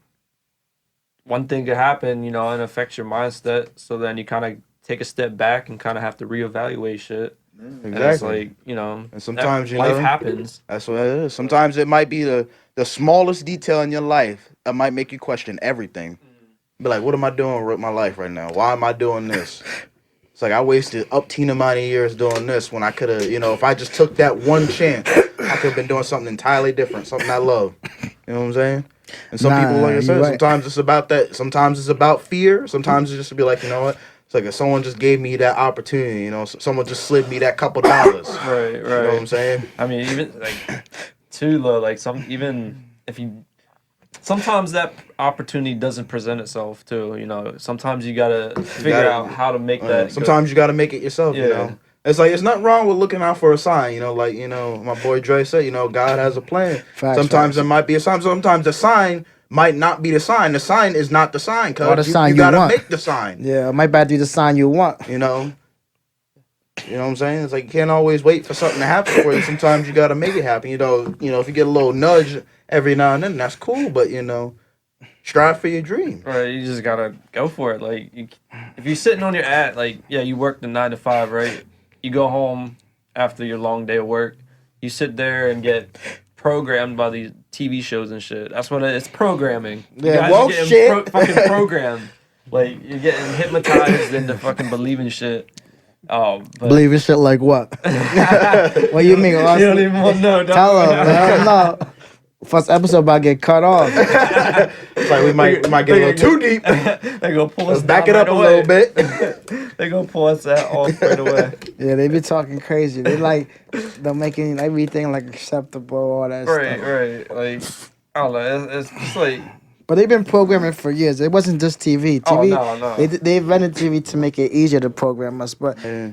one thing could happen, and affects your mindset. So then you kind of take a step back and kind of have to reevaluate shit. Exactly. And it's like, And sometimes, life happens. That's what it is. Sometimes it might be the smallest detail in your life that might make you question everything. Be like, what am I doing with my life right now? Why am I doing this? It's like I wasted up teen amount of years doing this when I could have, if I just took that one chance, I could have been doing something entirely different, something I love. You know what I'm saying? And some people, like I said, you're right. sometimes it's about that. Sometimes it's about fear. Sometimes it's just to be like, you know what? It's like if someone just gave me that opportunity, someone just slid me that couple dollars. Right. You know what I'm saying? I mean, even like too low. Like even if you. Sometimes that opportunity doesn't present itself too. Sometimes you gotta figure out how to make that. Sometimes you gotta make it yourself. Yeah. It's like it's nothing wrong with looking out for a sign. My boy Dre said, God has a plan. Sometimes there might be a sign. Sometimes the sign might not be the sign. The sign is not the sign. Or the Cause sign you you gotta want. make the sign. Yeah, it might be the sign you want. You know what I'm saying? It's like you can't always wait for something to happen for you. Sometimes you gotta make it happen. If you get a little nudge every now and then, that's cool. But strive for your dream. Right, you just gotta go for it. Like, if you're sitting on your you work the 9 to 5, right? You go home after your long day of work. You sit there and get programmed by these TV shows and shit. That's what it's programming. You Yeah, guys woke are getting shit. fucking programmed. Like, you're getting hypnotized into fucking believing shit. Oh, but Believe in shit like what? What you mean, you Austin? don't even want to know. Tell him, man. No. First episode about to get cut off. It's like we might get a little too deep. They gonna pull us Let's back down it up right a away. little bit. They gonna pull us out off right away. Yeah, they be talking crazy. They're making everything like acceptable, all that Right, stuff. right. Like, I don't know. It's just like, But they've been programming for years. It wasn't just TV. Oh, TV, no. They invented TV to make it easier to program us. But Yeah.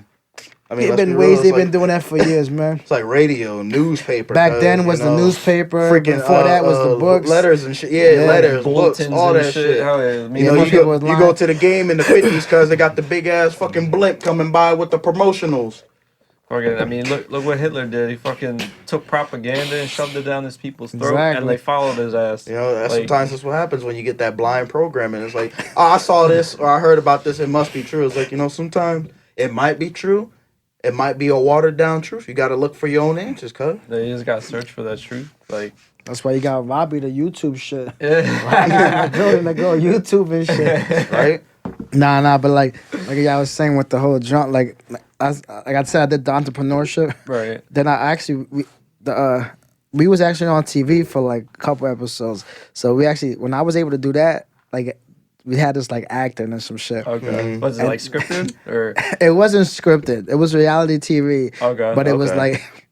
I they've let's be been real, ways it's they've like- been doing that for years, man. It's like radio, newspaper. Back then was the newspaper. Freaking, Before that was the books. letters and shit. Yeah, letters, books, bulletins all and that shit. Hell yeah. Me Yeah, and most You people was go lying. to the game in the 50s because they got the big ass fucking blimp coming by with the promotionals. I mean, look what Hitler did. He fucking took propaganda and shoved it down his people's throat, Exactly. and they followed his ass. Sometimes that's what happens when you get that blind programming. It's like, oh, I saw this or I heard about this. It must be true. It's like, sometimes it might be true. It might be a watered down truth. You got to look for your own answers, cuz. They just got to search for that truth. Like, That's why you got Robbie the YouTube shit. yeah. Building to go YouTube and shit. Right? Nah, but like I was saying with the whole jump, like I said, I did the entrepreneurship. Right. Then I actually we was actually on TV for like a couple episodes. So we actually, when I was able to do that, like we had this like acting and some shit. Okay. Was it like scripted or? It wasn't scripted. It was reality TV. Okay. But it was Okay. like.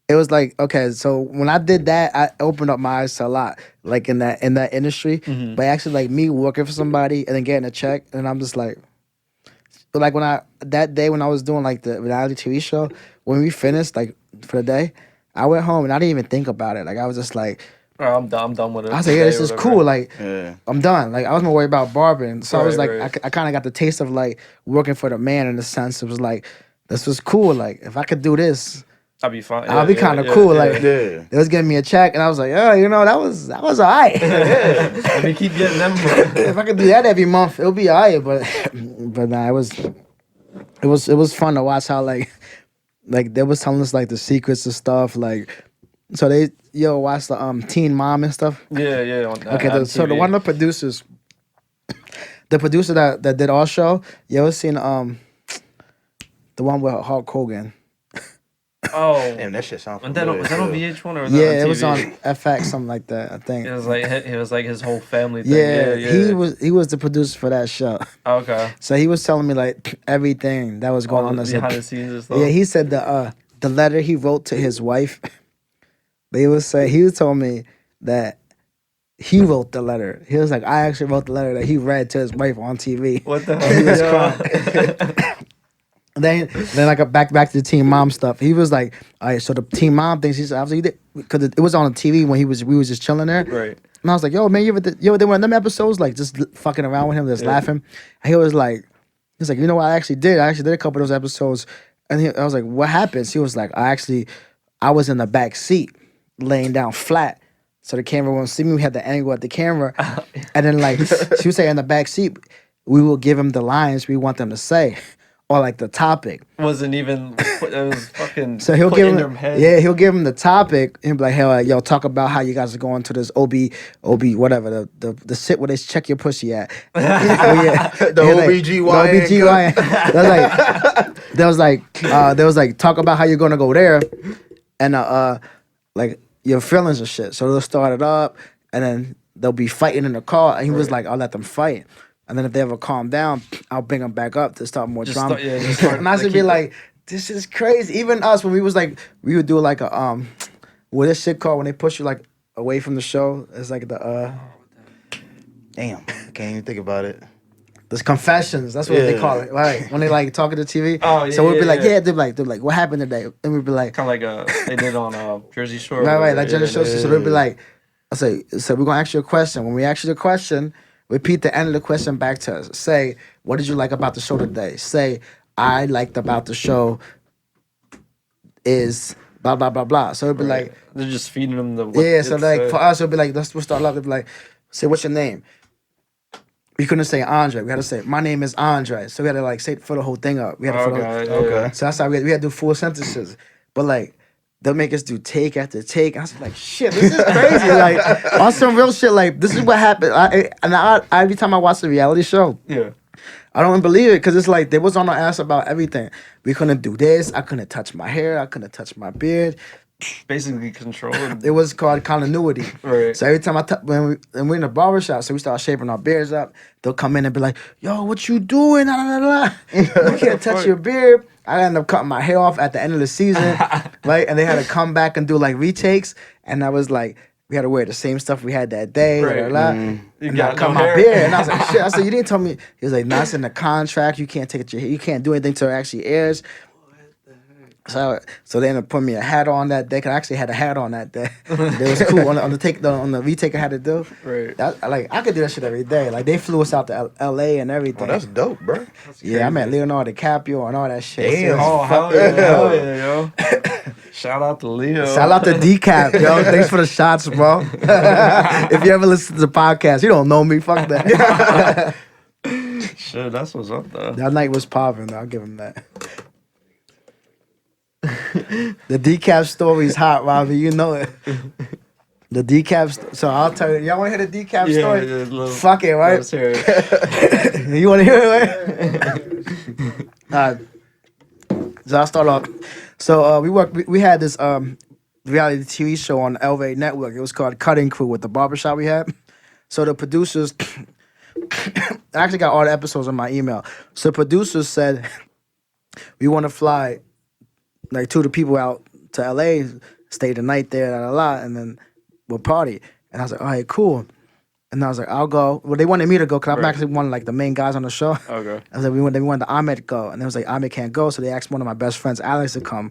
It was like, okay, so when I did that, I opened up my eyes to a lot, like in that industry. Mm-hmm. But actually, like me working for somebody and then getting a check, and I'm just like, but like that day when I was doing like the reality TV show, when we finished like for the day, I went home and I didn't even think about it. Like I was just like, Oh, I'm done with it. I was like, yeah, this is cool. Like, Yeah. I'm done. Like, I was more worried about barbering. So I was Right, like, right. I kind of got the taste of like working for the man in a sense. It was like, this was cool. Like, if I could do this, I'll be fine. I'll be kind of cool. Like, Yeah. it was giving me a check, and I was like, oh, you know, that was all right. If you keep getting them, If I could do that every month, it'll be all right. But nah, it was fun to watch how like they was telling us like the secrets and stuff. Like, so they watch the Teen Mom and stuff. yeah. Okay, so the one of the producers, the producer that did our show, you ever seen the one with Hulk Hogan? Oh, Damn, that shit sounds. was that on VH1 or was Yeah, that on TV? it was on FX, something like that. I think. It was like his whole family thing. Yeah, Yeah. he was the producer for that show. Okay. So he was telling me like everything that was going All on. the As behind the scenes and stuff. yeah, he said the letter he wrote to his wife. He was telling me that he wrote the letter. He was like, I actually wrote the letter that he read to his wife on TV. What the He was hell? crying. then like back to the Teen Mom stuff. He was like, all right, so the Teen Mom things. He said, obviously, because it was on TV when we was just chilling there. Right. And I was like, yo, man, you ever did one of them episodes like just fucking around with him, just laughing. And he was like, you know what I actually did? I actually did a couple of those episodes. And I was like, what happened? He was like, I was in the back seat, laying down flat. So the camera won't see me. We had the angle at the camera. And then like she would say in the back seat, we will give him the lines we want them to say. Or like the topic. Wasn't even. It was fucking. So he'll put give in him, their head. yeah, he'll give him the topic and be like, hey, yo, talk about how you guys are going to this OB, whatever, the sit where they check your pussy at. Yeah. The OBGYN. There was like, talk about how you're gonna go there, and like your feelings and shit. So they'll start it up, and then they'll be fighting in the car, and he was like, I'll let them fight. And then if they ever calm down, I'll bring them back up to start more drama. And I should be like, this is crazy. Even us, when we would do like a what is shit called when they push you like away from the show? It's like the Damn, I can't even think about it. there's confessions. That's what they call it, right? When they like talking to TV. Oh, yeah, So we'd be like, yeah. they're like, what happened today? And we'd be like, Kind of like they did on Jersey Shore. right, like Jenna shows. yeah. So they'd be like, so we're gonna ask you a question. When we ask you the question, repeat the end of the question back to us. Say, what did you like about the show today? Say, I liked about the show is blah blah blah blah. So it'd be like, they're just feeding them the. so like for us, it'd be like, we'll start off. It'd be like, say, what's your name? We couldn't say Andre. We had to say, my name is Andre. So we had to like say fill the whole thing up. We had to fill Okay. So that's how we had to do full sentences. But like, they'll make us do take after take. I was like, shit, this is crazy. Like, on some real shit, like, this is what happened. Every time I watch the reality show, Yeah. I don't believe it because it's like they was on our ass about everything. We couldn't do this. I couldn't touch my hair. I couldn't touch my beard. Basically controlled. It was called continuity. Right. So every time when we're in the barbershop, so we start shaving our beards up, they'll come in and be like, yo, what you doing? You can't touch your beard. I ended up cutting my hair off at the end of the season, right? And they had to come back and do like retakes. And I was like, we had to wear the same stuff we had that day. Right. And I got cut no my hair. beard. And I was like, shit. I said, you didn't tell me. He was like, no, it's in the contract. You can't take it. You can't do anything till it actually airs. So they ended up putting me a hat on that day. Cause I actually had a hat on that day. It was cool on the retake I had to do. Right. I could do that shit every day. Like they flew us out to L.A. and everything. Oh, that's dope, bro. Yeah, I met Leonardo DiCaprio and all that shit. Damn. Oh, hell yeah, yo. Shout out to Leo. Shout out to Decap, yo. Thanks for the shots, bro. If you ever listen to the podcast, you don't know me. Fuck that. Shit, that's what's up, though. That night was popping. I'll give him that. The decaf story is hot, Robbie. You know it. The decaf. So I'll tell you. Y'all want to hear the decaf story? Yeah, Fuck it, right? Let's hear it. You want to hear it, right? So I'll start off. So we had this reality TV show on the LV Network. It was called Cutting Crew with the barbershop we had. So the producers, I actually got all the episodes on my email. So the producers said, we want to fly like two of the people out to LA, stay the night there, and then we'll party. And I was like, all right, cool. And I was like, I'll go. Well, they wanted me to go because I'm actually one of like the main guys on the show. Okay. I was like, they wanted Ahmed to go. And they was like, Ahmed can't go. So they asked one of my best friends, Alex, to come.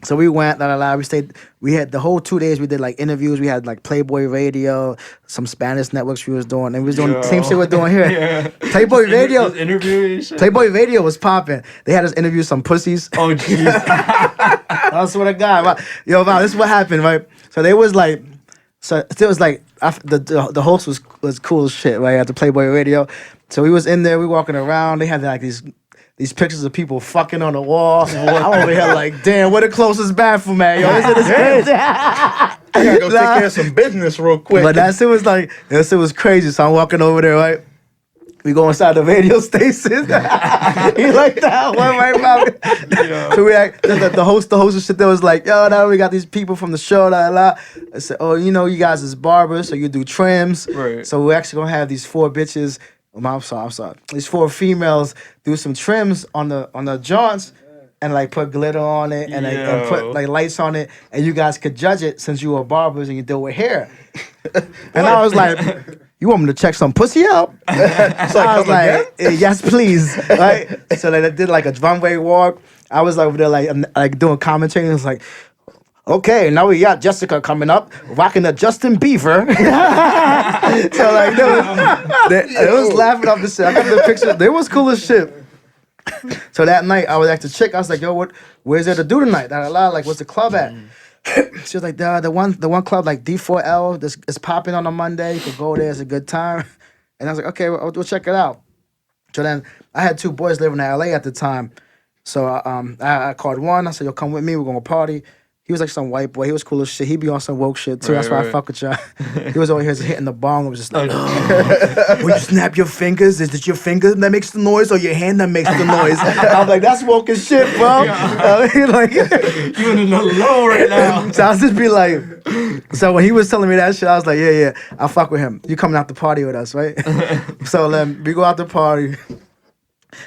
So we went, we stayed, we had the whole 2 days, we did like interviews, we had like Playboy Radio, some Spanish networks we was doing, and we was doing the same shit we're doing here. Yeah. Playboy Radio, Interviewing shit. Playboy Radio was popping. They had us interview some pussies. Oh jeez. I swear to God, wow, this is what happened, right? So they was like, it was like, the host was cool as shit, right, at the Playboy Radio. So we was in there, we walking around, they had like these pictures of people fucking on the wall. I'm over here like, damn, where the closest bathroom at? Yo, this is crazy. I gotta go take care of some business real quick. But that shit was crazy. So I'm walking over there, right? We go inside the radio station. He like that one, right, Bobby? So we the host and shit there was like, yo, now we got these people from the show, I said, oh, you know, you guys is barbers, so you do trims. Right. So we're actually gonna have these 4 bitches. I'm sorry. These 4 females do some trims on the joints and like put glitter on it and, like, and put like lights on it, and you guys could judge it since you are barbers and you deal with hair. And I was like, you want me to check some pussy out? So I was like, yes, please. Right? So they did like a runway walk. I was over there like doing commentary. And it was like, okay, now we got Jessica coming up, rocking a Justin Bieber. So like, they was laughing off the shit. I got the picture. They was cool as shit. So that night, I was at the chick. I was like, yo, where's there to do tonight? Like, what's the club at? She was like, the one club, like D4L, this is popping on a Monday. You could go there. It's a good time. And I was like, okay, we'll check it out. So then I had 2 boys living in LA at the time. So I called one. I said, yo, come with me. We're going to party. He was like some white boy. He was cool as shit. He be on some woke shit too. That's why I fuck with y'all. He was over here just hitting the bong. It was just like, when you snap your fingers, is it your finger that makes the noise or your hand that makes the noise? I was like, that's woke as shit, bro. Like, You in the low right now. so I was just be like, so when he was telling me that shit, I was like, yeah, I fuck with him. You coming out to party with us, right? So then we go out to party.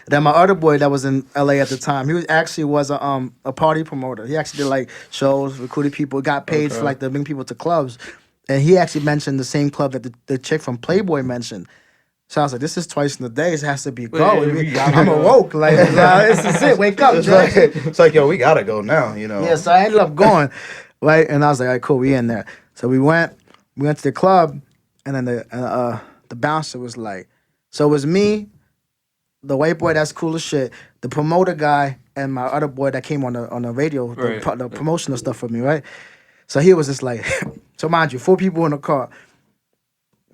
Then my other boy that was in LA at the time, he was a party promoter. He actually did like shows, recruited people, got paid for like to bring people to clubs. And he actually mentioned the same club that the chick from Playboy mentioned. So I was like, this is twice in the day. It has to be go. I'm awoke. Like, this is it. Wake up. It's like, yo, we gotta go now, you know. Yeah, so I ended up going, right? And I was like, all right, cool, we in there. So we went to the club, and then the bouncer was like, so it was me, the white boy that's cool as shit, the promoter guy, and my other boy that came on the radio, the promotional stuff for me, right? So he was just like, so mind you, 4 people in the car.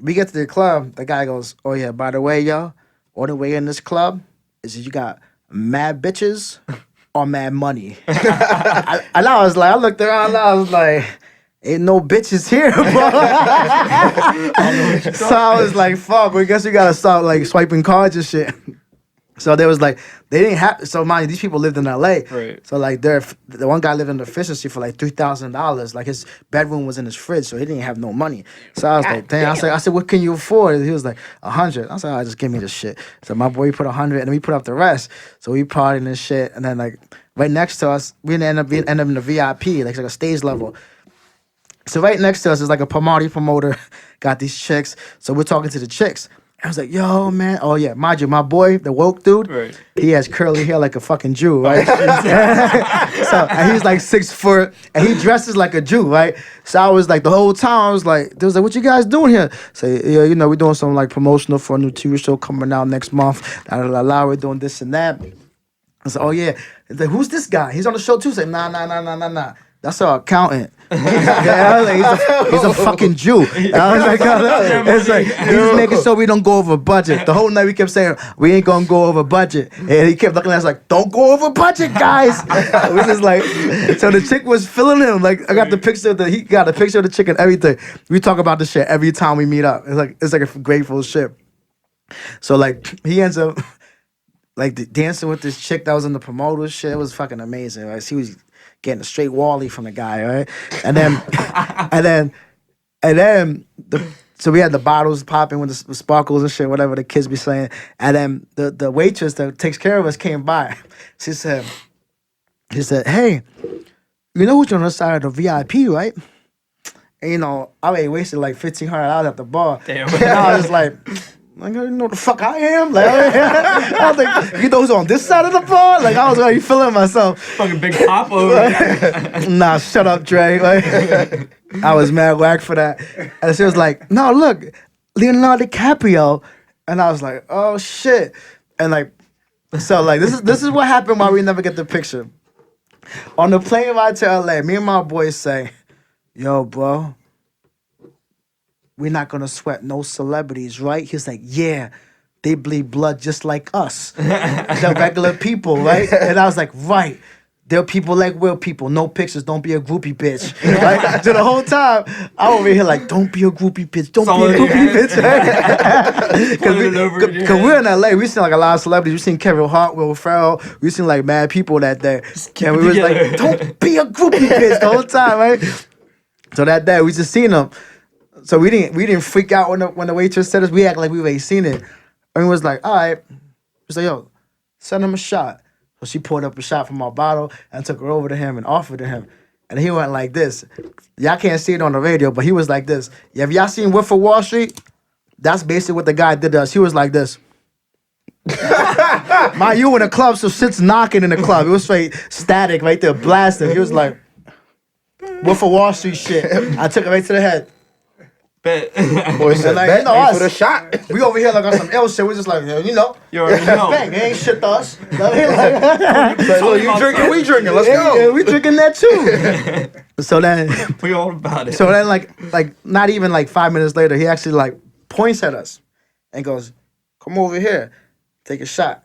We get to the club, the guy goes, oh yeah, by the way, y'all, all the way in this club is you got mad bitches or mad money. And I was like, I looked around and I was like, ain't no bitches here, bro. So I was like, fuck, I guess we gotta start like swiping cards and shit. So there was like, they didn't have, so mind you, these people lived in LA. Right. So like the one guy lived in the efficiency for like $3,000. Like his bedroom was in his fridge, so he didn't have no money. So I was like, damn. I said, what can you afford? He was like, 100. I said, all right, just give me this shit. So my boy put 100 and we put up the rest. So we partying and shit. And then like right next to us, we end up in the VIP, like a stage level. So right next to us is like a party promoter, got these chicks. So we're talking to the chicks. I was like, yo, man. Oh, yeah. Mind you, my boy, the woke dude, he has curly hair like a fucking Jew, right? So, and he's like 6 foot, and he dresses like a Jew, right? So I was like, the whole time, I was like, what you guys doing here? So, yeah, you know, we're doing some like promotional for a new TV show coming out next month. We're doing this and that. I said, oh, yeah. Like, who's this guy? He's on the show too. I said, nah. That's our accountant. He's a fucking Jew. I was like, it's like, he's making sure we don't go over budget. The whole night we kept saying, we ain't gonna go over budget. And he kept looking at us like, don't go over budget, guys. We just like, so the chick was feeling him. Like, I got the picture he got a picture of the chick and everything. We talk about this shit every time we meet up. It's like a grateful shit. So like, he ends up like dancing with this chick that was in the promoter shit. It was fucking amazing. Right? He was getting a straight Wally from the guy, right? And then so we had the bottles popping with the sparkles and shit, whatever the kids be saying. And then the waitress that takes care of us came by. She said, hey, you know who's on the side of the VIP, right? And, you know, I wasted like $1,500 at the bar. Damn. And I was like, Like, you know the fuck I am? Like, I was like, you know who's on this side of the bar? Like, I was already feeling myself. Fucking Big Pop over there. Nah, shut up, Dre. Like, I was mad whack for that. And she was like, no, look, Leonardo DiCaprio. And I was like, oh shit. And like, so like this is what happened why we never get the picture. On the plane ride to LA, me and my boys say, yo, bro, we're not gonna sweat no celebrities, right? He's like, yeah, they bleed blood just like us. The regular people, right? And I was like, right. They're people like real people. No pictures. Don't be a groupie bitch. Right? So the whole time, I'm over here like, don't be a groupie bitch. Don't be a groupie bitch. Because we're in LA. We seen like a lot of celebrities. We seen Kevin Hart, Will Ferrell. We seen like mad people that day. And we was like, don't be a groupie bitch the whole time, right? So that day, we just seen them. So we didn't freak out when the waitress said us. We act like we already seen it. And we was like, all right. We was like, yo, send him a shot. So she poured up a shot from our bottle and took her over to him and offered to him. And he went like this. Y'all can't see it on the radio, but he was like this. Yeah, have y'all seen Wolf of Wall Street? That's basically what the guy did to us. He was like this. Mind you, in a club, so shit's knocking in the club. It was straight static right there, blasting. He was like, Wolf of Wall Street shit. I took it right to the head. Bet. Boy said, like, bet, you know aim us. for the shot. We over here like on some ill shit. We just like, you know. You already know. Bang, they ain't shit to us. Like, Look, you drinking, we drinking. Let's yeah, go. we drinking that too. So then, We all about it. so then, like not even like 5 minutes later, he actually like points at us and goes, "Come over here, take a shot."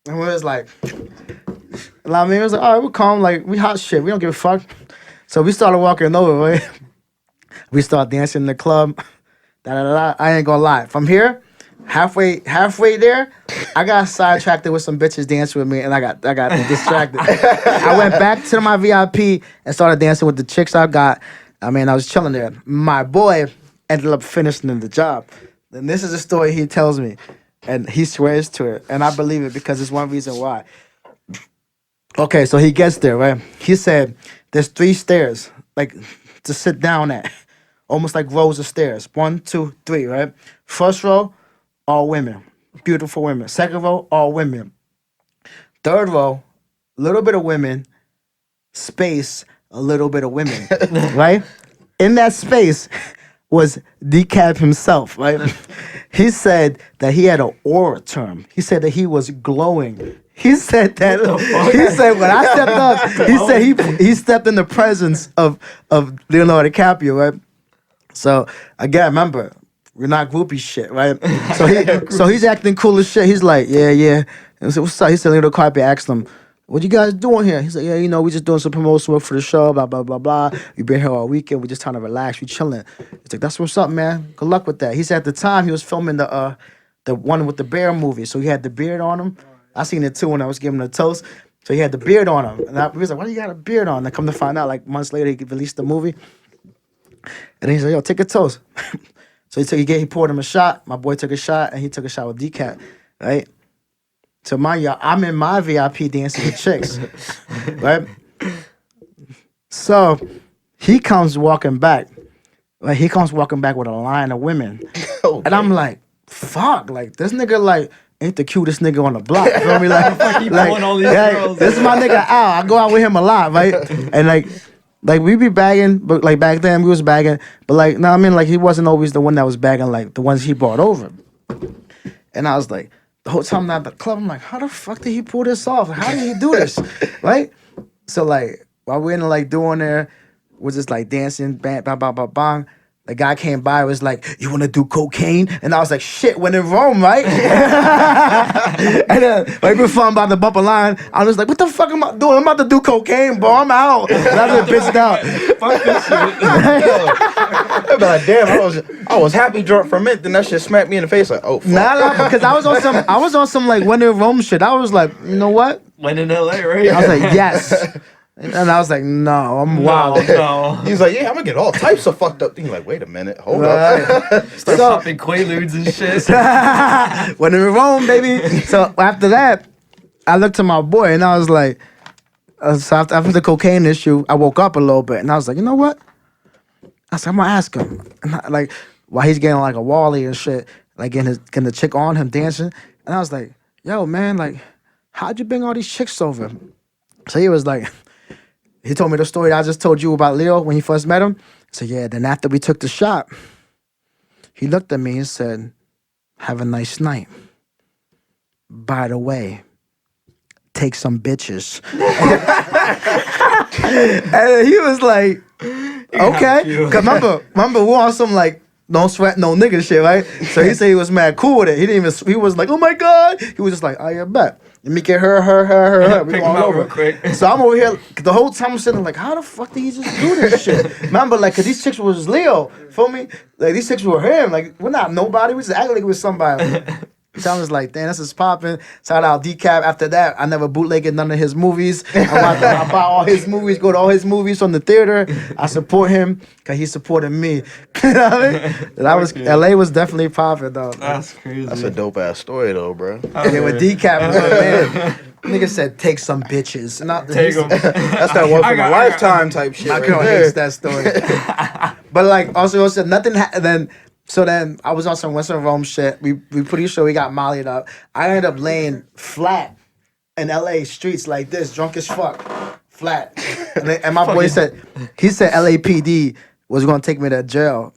And we was like, I mean, it was like, all right, we're calm, like we hot shit, we don't give a fuck. So we started walking over, right? We start dancing in the club. Da, da, da, da. I ain't gonna lie. From here, halfway there, I got sidetracked with some bitches dancing with me, and I got distracted. I went back to my VIP and started dancing with the chicks I got. I mean, I was chilling there. My boy ended up finishing the job. And this is a story he tells me, and he swears to it, and I believe it because it's one reason why. Okay, so he gets there, right? He said, there's 3 stairs, like, to sit down at. Almost like rows of stairs. 1, 2, 3, right? First row, all women. Beautiful women. Second row, all women. Third row, a little bit of women. Space, a little bit of women. Right? In that space was DeCap himself, right? He said that he had an aura term. He said that he was glowing. He said that. He said when I stepped up, he said he stepped in the presence of Leonardo DiCaprio, right? So again, remember, we're not groupie shit, right? So he's acting cool as shit. He's like, yeah. And I said, what's up? He said, Leonardo DiCaprio asked him, what you guys doing here? He's like, yeah, you know, we just doing some promotion work for the show, blah, blah, blah, blah. We been here all weekend. We just trying to relax. We chilling. He's like, that's what's up, man. Good luck with that. He said at the time he was filming the one with the bear movie. So he had the beard on him. I seen it too when I was giving him a toast. So he had the beard on him. And he was like, why do you got a beard on? And come to find out, like months later, he released the movie. And then he's like, yo, take a toast. So he poured him a shot. My boy took a shot, and he took a shot with DeCap, right? So mind you, I'm in my VIP dancing with chicks, right? So he comes walking back. Like, he comes walking back with a line of women. Okay. And I'm like, fuck, like, this nigga, like, ain't the cutest nigga on the block. You feel me? Like, all these girls. this is my nigga Al. I go out with him a lot, right? And like we be bagging, but like back then we was bagging, but like, no, I mean, like he wasn't always the one that was bagging, like the ones he brought over. And I was like, the whole time at the club, I'm like, how the fuck did he pull this off? How did he do this? Right? So like, while we're in like doing there, we're just like dancing, bang, bang, bang, bang, bang. The guy came by, was like, you want to do cocaine? And I was like, shit, when in Rome, right? And then, right before I'm about to bump a line, I was like, what the fuck am I doing? I'm about to do cocaine, bro. I'm out. And I just bitched out. Fuck this shit. I'd be like, damn, I was happy drunk for a minute, then that shit smacked me in the face like, oh, fuck. Nah, because I was on some like when in Rome shit. I was like, you know what? When in LA, right? I was like, yes. And I was like, no, I'm wild. No. He's like, yeah, I'm gonna get all types of fucked up things. Like, wait a minute, hold up. Start popping Quaaludes and shit. When in Rome, baby. So after that, I looked to my boy and I was like, so after the cocaine issue, I woke up a little bit and I was like, you know what? I said, I'm gonna ask him. And like, while he's getting like a Wally and shit, like getting the chick on him dancing, and I was like, yo, man, like, how'd you bring all these chicks over? So he was like, he told me the story that I just told you about Leo when he first met him. So yeah, then after we took the shot, he looked at me and said, have a nice night. By the way, take some bitches. And he was like, okay. Cause remember we were on some like, don't sweat no nigga shit, right? So he said he was mad cool with it. He didn't even, he was like, oh my God. He was just like, I bet. Let me get her. We Pick going him out over. real quick. So I'm over here, the whole time I'm sitting like, how the fuck did he just do this shit? Remember, like, cause these chicks was Leo, feel me? Like, these chicks were him. Like, we're not nobody. We just act like we're somebody. So I was like, damn, this is popping. Shout out Decap. After that, I never bootlegged none of his movies. I buy all his movies, go to all his movies from the theater. I support him because he supported me. You know what I mean? LA was definitely popping, though. That's crazy. That's a dope ass story though, bro. And then with Decap, man, nigga said, take some bitches. And Take him. That's that one from a lifetime type shit. My right girl there. hates that story. But like, also nothing, So then I was on some Western Rome shit. We pretty sure we got mollied up. I ended up laying flat in LA streets like this, drunk as fuck, flat. And my boy said, LAPD was gonna take me to jail.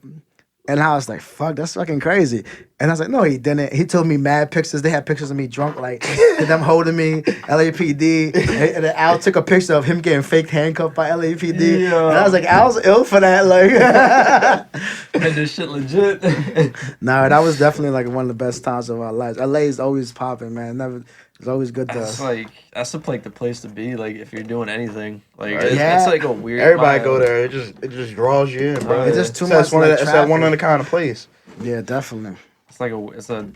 And I was like, fuck, that's fucking crazy. And I was like, no, he didn't. He told me mad pictures. They had pictures of me drunk, like them holding me, LAPD. And then Al took a picture of him getting fake handcuffed by LAPD. Yeah. And I was like, Al's ill for that. Like, And this shit legit. nah, that was definitely like one of the best times of our lives. LA is always popping, man. It's always good to That's like the place to be. Like if you're doing anything, like Right. it's like a weird. Everybody vibe. go there. It just draws you in, bro. It's just too It's much. Like, It's that one in a kind of place. yeah, definitely. It's a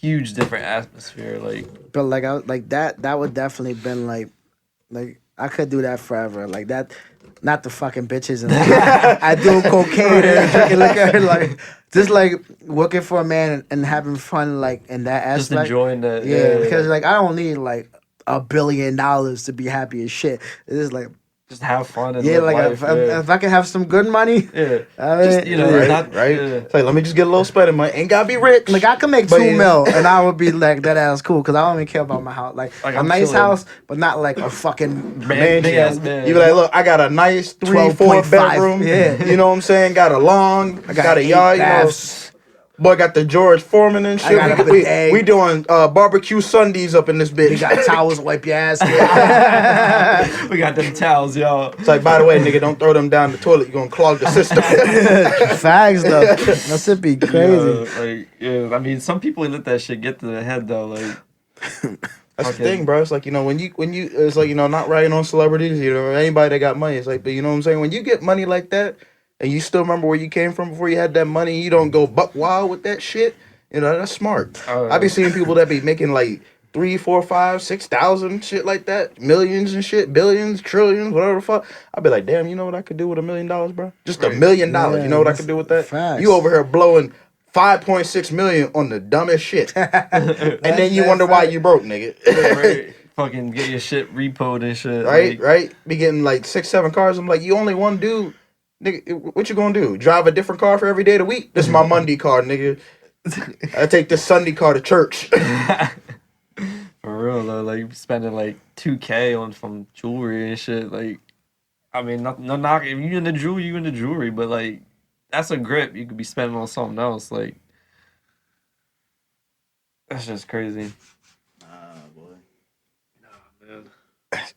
huge different atmosphere. Like But like I like that would definitely been like I could do that forever. Like that, not the fucking bitches and I do cocaine and drinking liquor, like just like working for a man and having fun like in that just aspect. enjoying that. Yeah, because like I don't need like $1 billion to be happy as shit. It's just like just have fun. And yeah, live like life, if I can have some good money, yeah. I mean, Just, you know, Right, not right. Yeah. It's like, let me just get a little spending money. Ain't gotta be rich. like I can make But 2 yeah. mil and I would be like that ass cool because I don't even care about my house. Like a I'm nice chilling. house, but not like a fucking Big ass mansion. man. You be like, look, I got a nice 3-4 12.5, bedroom. yeah. You know what I'm saying? Got a lawn. I got a 8 yard. baths. Boy, got the George Foreman and shit. got a We bidet. doing barbecue Sundays up in this bitch. You got towels to wipe your ass. We got them towels, y'all. It's like, by the way, nigga, don't throw them down the toilet. You're gonna clog the system. Fags though. That should be crazy. I mean, some people let that shit get to their head though. Like, That's the thing, bro. It's like, you know, when you it's like, you know, not ragging on celebrities, you know, or anybody that got money. It's like, but you know what I'm saying? When you get money like that and you still remember where you came from before you had that money, you don't go buck wild with that shit, you know, that's smart. I be seeing people that be making like 3, 4, 5, 6,000 shit like that, millions and shit, billions, trillions, whatever the fuck. I be like, damn, you know what I could do with $1 million, bro? Just $1 million. Yeah, you know what I that's could do with that? facts. You over here blowing 5.6 million on the dumbest shit, and then you wonder why you broke, nigga. right, fucking get your shit repoed and shit. Right, like, right. Be getting like 6, 7 cars. I'm like, you only one dude, nigga. What you gonna do? Drive a different car for every day of the week? This is my Monday car, nigga. I take this Sunday car to church. For real though, like spending like $2K on some jewelry and shit. Like, I mean, no knock. If you in the jewelry, you in the jewelry. But like, that's a grip you could be spending on something else. Like, that's just crazy.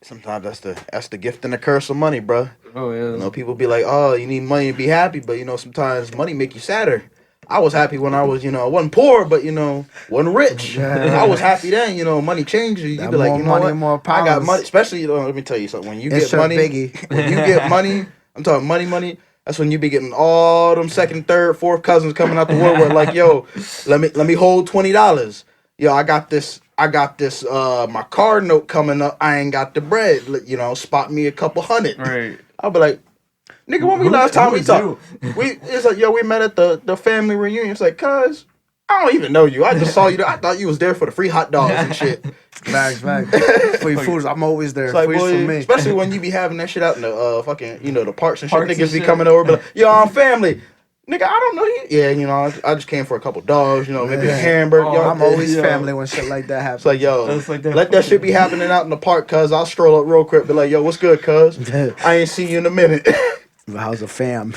Sometimes that's the gift and the curse of money, bro. Oh yeah. You know, people be like, oh, you need money to be happy, but you know, sometimes money make you sadder. I was happy when I was, you know, I wasn't poor, but you know, wasn't rich. Yeah. I was happy then, you know, money changes. You That be like, more you know money, what? more I got problems. money, especially, you know, let me tell you something. When you It's get money, Biggie. when you get money, I'm talking money. That's when you be getting all them second, third, fourth cousins coming out the woodwork like, yo, let me hold $20. Yo, I got this, my car note coming up. I ain't got the bread. You know, spot me a couple $100. Right. I'll be like, nigga, when we Who- last time who we is talked? It's like, yo, we met at the family reunion. It's like, cuz, I don't even know you. I just saw you there. I thought you was there for the free hot dogs and shit. Facts. Free foods. I'm always there. It's like, Free boy, for me. especially when you be having that shit out in the fucking, you know, the parks and shit. Parks Niggas and be shit. coming over, be like, yo, I'm family. Nigga, I don't know you. Yeah, you know, I just came for a couple dogs, you know, maybe a hamburger. Oh, yo, I'm always Yo. family when shit like that happens. It's like, yo, It's like that let that shit be happening out in the park, cuz. I'll stroll up real quick, be like, yo, what's good, cuz? I ain't seen you in a minute. How's the fam?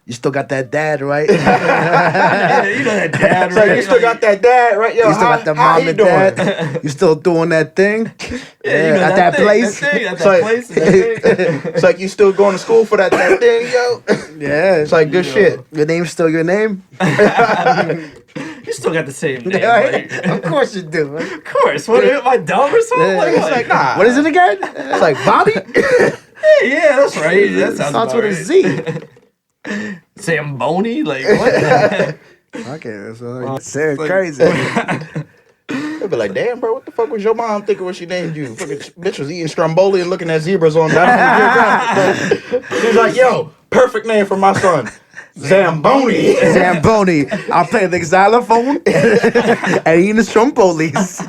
You still got that dad, right? Yeah, you know that dad, It's like, right? you still got that dad, right? Yo, You still got the how mom you and doing? dad. You still doing that thing? Yeah, you know at that thing, place. That thing, at It's that like- place. That thing. It's like you still going to school for that thing, yo. Yeah. It's like good shit. Your name's still your name? You still got the same name, Right? like, Of course you do. of course. What am I dumb or something? Yeah, Like, It's like, nah. What is it again? It's like Bobby. Yeah, that's right. That sounds Starts about with a right. Z. Zamboni, like what? Okay, so Sarah crazy. They'll be like, damn, bro, what the fuck was your mom thinking when she named you? Fucking bitch was eating Stromboli and looking at zebras on National Geographic. She's like, yo, perfect name for my son. Zamboni. Zamboni. I'm playing the xylophone and eating the strombolis.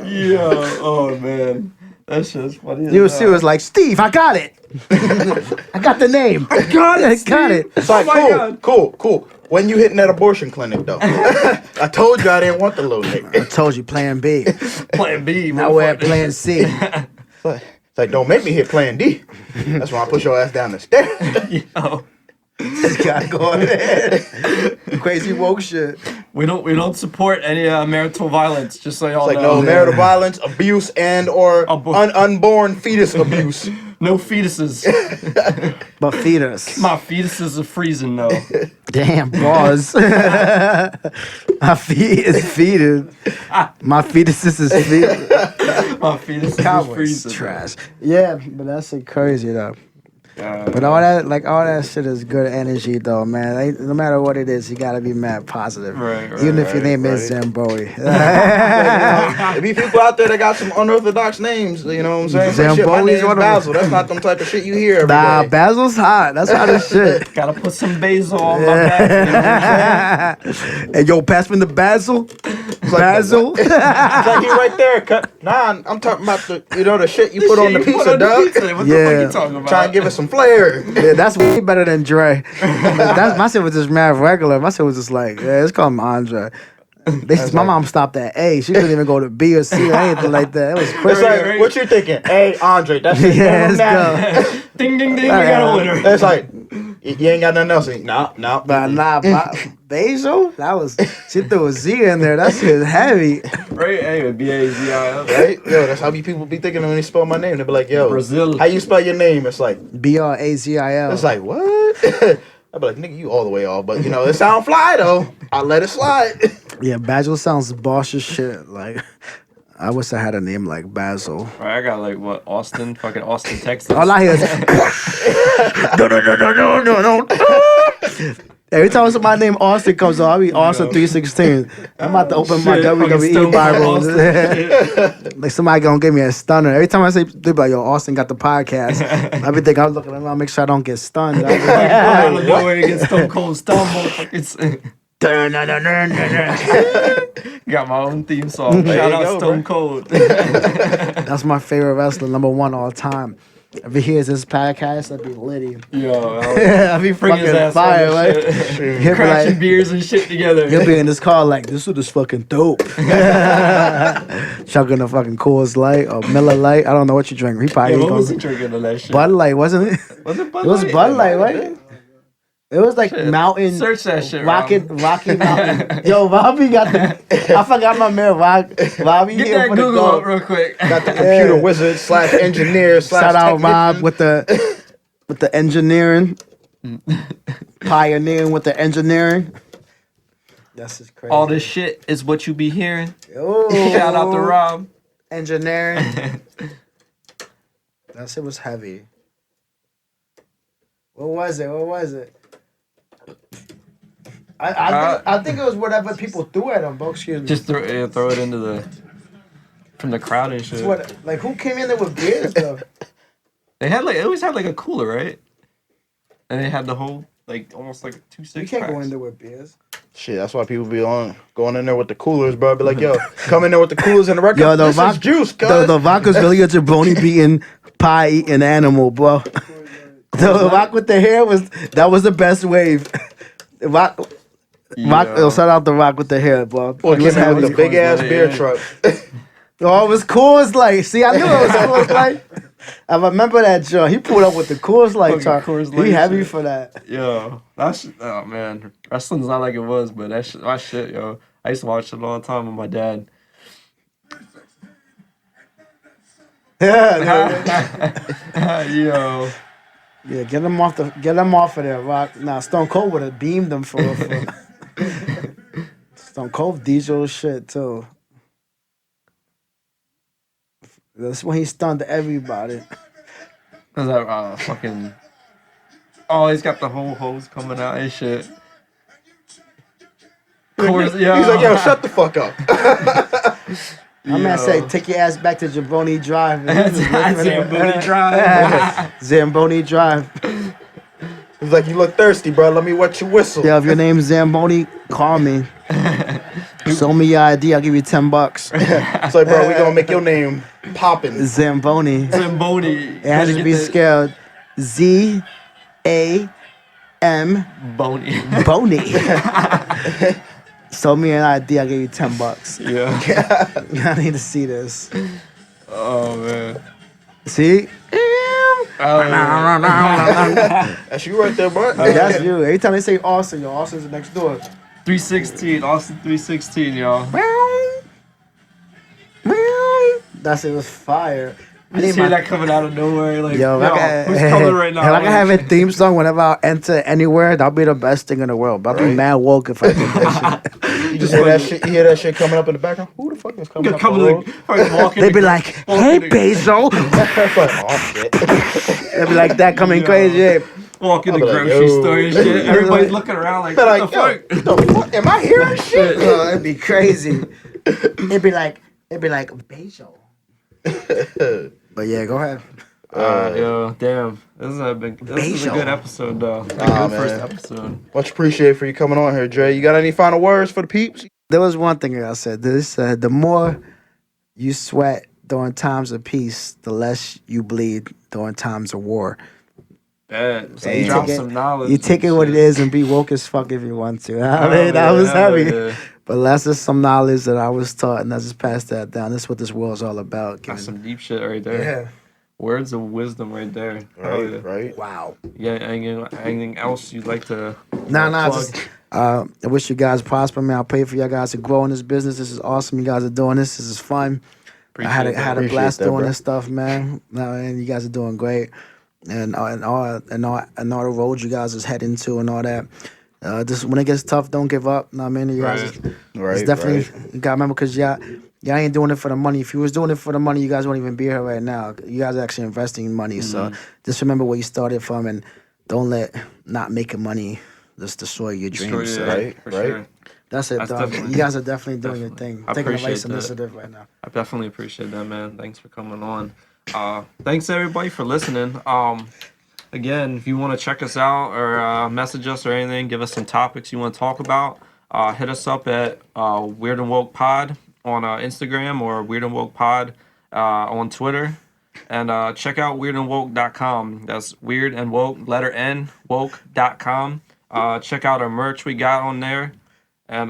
Yeah. Oh man, that shit's funny. You see, was like, Steve, I got it. I got the name. I got it. I got it. It's like, Oh my cool. When you hitting that abortion clinic, though? I told you I didn't want the little nigga. I told you, Plan B. Plan B. Now we're at motherfucker. Plan C. It's like, don't make me hit Plan D. That's when I push your ass down the stairs. Yo, Gotta go ahead. Crazy woke shit. we don't support any marital violence. Just so y'all It's like, know. no marital violence, abuse, and or unborn fetus abuse. No fetuses. But feed us. My fetuses are freezing though. Damn, boss. My feet is feeded. My fetus is feeded. My fetuses are Cowboys freezing. trash. Yeah, but that's shit crazy though. Yeah. But all that shit is good energy though, man. Like, no matter what it is, you gotta be mad positive. Right, Even if your right, name is right. Zamboni. There be people out there that got some unorthodox names, you know what I'm saying? It's like, shit, my Zamboni's name's one of them. Basil. That's not them type of shit you hear every Nah, day. Basil's hot. That's hot as shit. Gotta put some basil on my back. You know what I'm saying? Hey, yo, pass me the basil. Basil. It's like he right there. Nah, I'm talking about the shit you put on the Shit, you pizza, on the dog. pizza. What Yeah. the fuck you talking about? Trying to give it some flair. Yeah, that's way better than Dre. That's my shit was just mad regular. My shit was just like, yeah, let's call him Andre. My mom stopped at A. She couldn't even go to B or C or anything like that. It was It's crazy. like, right. what you thinking? Hey, Andre, that's it. Yeah, let's go. Ding ding ding, we got a winner. It's like, you ain't got nothing else. No. But nah, Basil? That was, she threw a Z in there. That shit is heavy. Right? Hey, B-A-Z-I-L. Right? Yo, that's how people be thinking when they spell my name. They be like, yo, Brazil. how you spell your name? It's like, Brazil. it's like, what? I be like, nigga, you all the way off. But, you know, it sound fly, though. I let it slide. Yeah, Basil sounds boss as shit. Like, I wish I had a name like Basil. Right, I got like what, Austin, fucking Austin, Texas. All I hear is no. Every time my name Austin comes on, I'll be Austin 316. I'm about to open my Shit, fucking WWE Stone Bible. Cold Austin. Like somebody gonna give me a stunner. Every time I say, they be like, yo, Austin got the podcast. I be thinking, I'm looking around, make sure I don't get stunned. I be like, I don't know where to get Stone Cold Stone, motherfuckers. Got my own theme song. There Shout you out go, Stone bro. Cold. That's my favorite wrestler, #1 all time. If he hears this podcast, I'd be litty. Yo, I'd be bring his fucking ass fire. on Like, and shit. he'll be Crashing like, beers and shit together. he'll be in this car like, this is fucking dope. Chugging a fucking Coors Light or Miller Light. I don't know what you drink. He probably Yeah, ain't what was he gonna- drinking on that shit? Bud Light, wasn't it? Was it Bud It was Light? Bud Light, right? It was like Shit. Mountain. Search that shit, Rocky Mountain. Yo, Bobby got the. I forgot my man, Bobby. Get here that for the Google dog. up real quick. Got the computer wizard / engineer / Shout out Rob technician. with the engineering, pioneering with the engineering. That's just crazy. All this shit is what you be hearing. Oh, Shout out to Rob. engineering. That shit was heavy. What was it? I think it was whatever people threw at him, bro. Excuse me. Just throw it into the from the crowd and shit. Like who came in there with beers though? They had like, it always had like a cooler, right? And they had the whole like almost like 2 You 6 can't go packs. in there with beers. Shit, that's why people be going in there with the coolers, bro. Be like, yo, come in there with the coolers and the record. Yo, the this is juice, cuz. The vodka's really a jabroni beating, pie eating animal, bro. The Rock with the hair was the best wave. Rock, shout out the Rock with the hair, bro. Boy, came out with a big ass beer truck. Oh, it was Coors Light. See, I knew it was Coors Light. I remember that joint. He pulled up with the Coors Light truck. He heavy for that. Yo, oh man, wrestling's not like it was, but my shit, yo. I used to watch it all the time with my dad. Yeah, Yo. yeah. Get him off of there, Rock. Nah, Stone Cold would have beamed him for Stone Cold DJ shit too. That's when he stunned everybody. Cause that fucking. Oh, he's got the whole hose coming out and shit. Course, yeah. He's like, yo, shut the fuck up. My man said, take your ass back to Zamboni Drive. Zamboni Drive. Zamboni Drive. He's like, you look thirsty, bro. Let me wet your whistle. Yeah, if your name's Zamboni, call me. Show me your ID, I'll give you $10. It's like, bro, we gonna make your name poppin'. Zamboni. Zamboni. It has to be spelled Z-A-M Boney. Boney. Show me an ID, I'll give you $10. Yeah. I need to see this. Oh man. See? That's you right there, bro. That's you. Every time they say Austin, yo, Austin's next door. 316, Austin 316, y'all. That's it was fire. I just hear that coming out of nowhere. Like, Yo, who's coming right now? If I can have a theme song whenever I enter anywhere, that'll be the best thing in the world. But I'll be mad woke if I did that shit. You just hear that shit. You hear that shit coming up in the background. Who the fuck is coming up? They'd be like, "Hey, Basil." Oh shit. They'd be like that coming crazy. Yeah. Walk in the I'll be like, grocery yo. store and shit. Everybody's looking around like, what the fuck? What the fuck? Am I hearing shit? Yo, it'd be crazy. It'd be like Basil. But yeah, go ahead. Yo, damn. This is a good episode, though. A good first episode. Much appreciated for you coming on here, Dre. You got any final words for the peeps? There was one thing I said. The more you sweat during times of peace, the less you bleed during times of war. Bad. So you drop take some knowledge. You take it what it is and be woke as fuck if you want to. I mean, that was heavy. Yeah. But that's just some knowledge that I was taught, and I just passed that down. That's what this world's all about. That's some deep shit right there. Yeah. Words of wisdom right there. Right. Wow. Yeah, anything else you'd like to I wish you guys prosper, man. I pray for you guys to grow in this business. This is awesome. You guys are doing this. This is fun. I had a blast doing this stuff, man. And you guys are doing great. And all the roads you guys is heading to and all that. Just when it gets tough, don't give up. Know what I mean, you guys, it's definitely you gotta remember because y'all ain't doing it for the money. If you was doing it for the money, you guys wouldn't even be here right now. You guys are actually investing in money. So just remember where you started from, and don't let not making money just destroy your dreams. Right. Sure. That's it, dog. You guys are definitely doing your thing. Taking a race initiative right now. I definitely appreciate that, man. Thanks for coming on. Thanks everybody for listening. Again, if you want to check us out or message us or anything, give us some topics you want to talk about, hit us up at Weird and Woke Pod on Instagram or Weird and Woke Pod on Twitter. And check out weirdandwoke.com. That's weird and woke, letter N, woke.com. Check out our merch we got on there. And,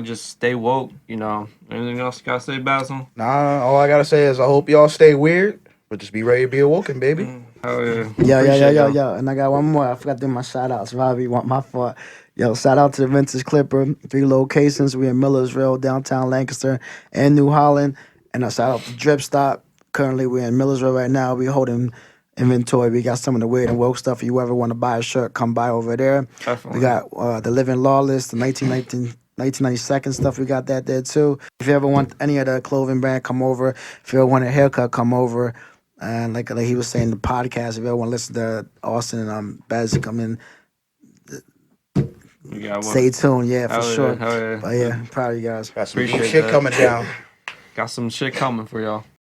just stay woke, Anything else you got to say, Basil? Nah, all I got to say is I hope y'all stay weird, but just be ready to be awoken, baby. Hell yeah. Yo. And I got one more. I forgot to do my shout-outs. Robbie, my fault. Yo, shout out to the Vintage Clipper. 3 locations. We in Millersville, downtown Lancaster, and New Holland. And I shout out to Drip Stop. Currently, we're in Millersville right now. We holding inventory. We got some of the weird and woke stuff. If you ever want to buy a shirt, come by over there. Definitely. We got the Living Lawless, the 1992 stuff. We got that there too. If you ever want any of the clothing brand, come over. If you ever want a haircut, come over. And like he was saying, the podcast, if you ever want to listen to Austin and Bez come in, stay tuned. Yeah, for sure. Hell yeah. But yeah, proud of you guys. Got some shit coming down. Got some shit coming for y'all.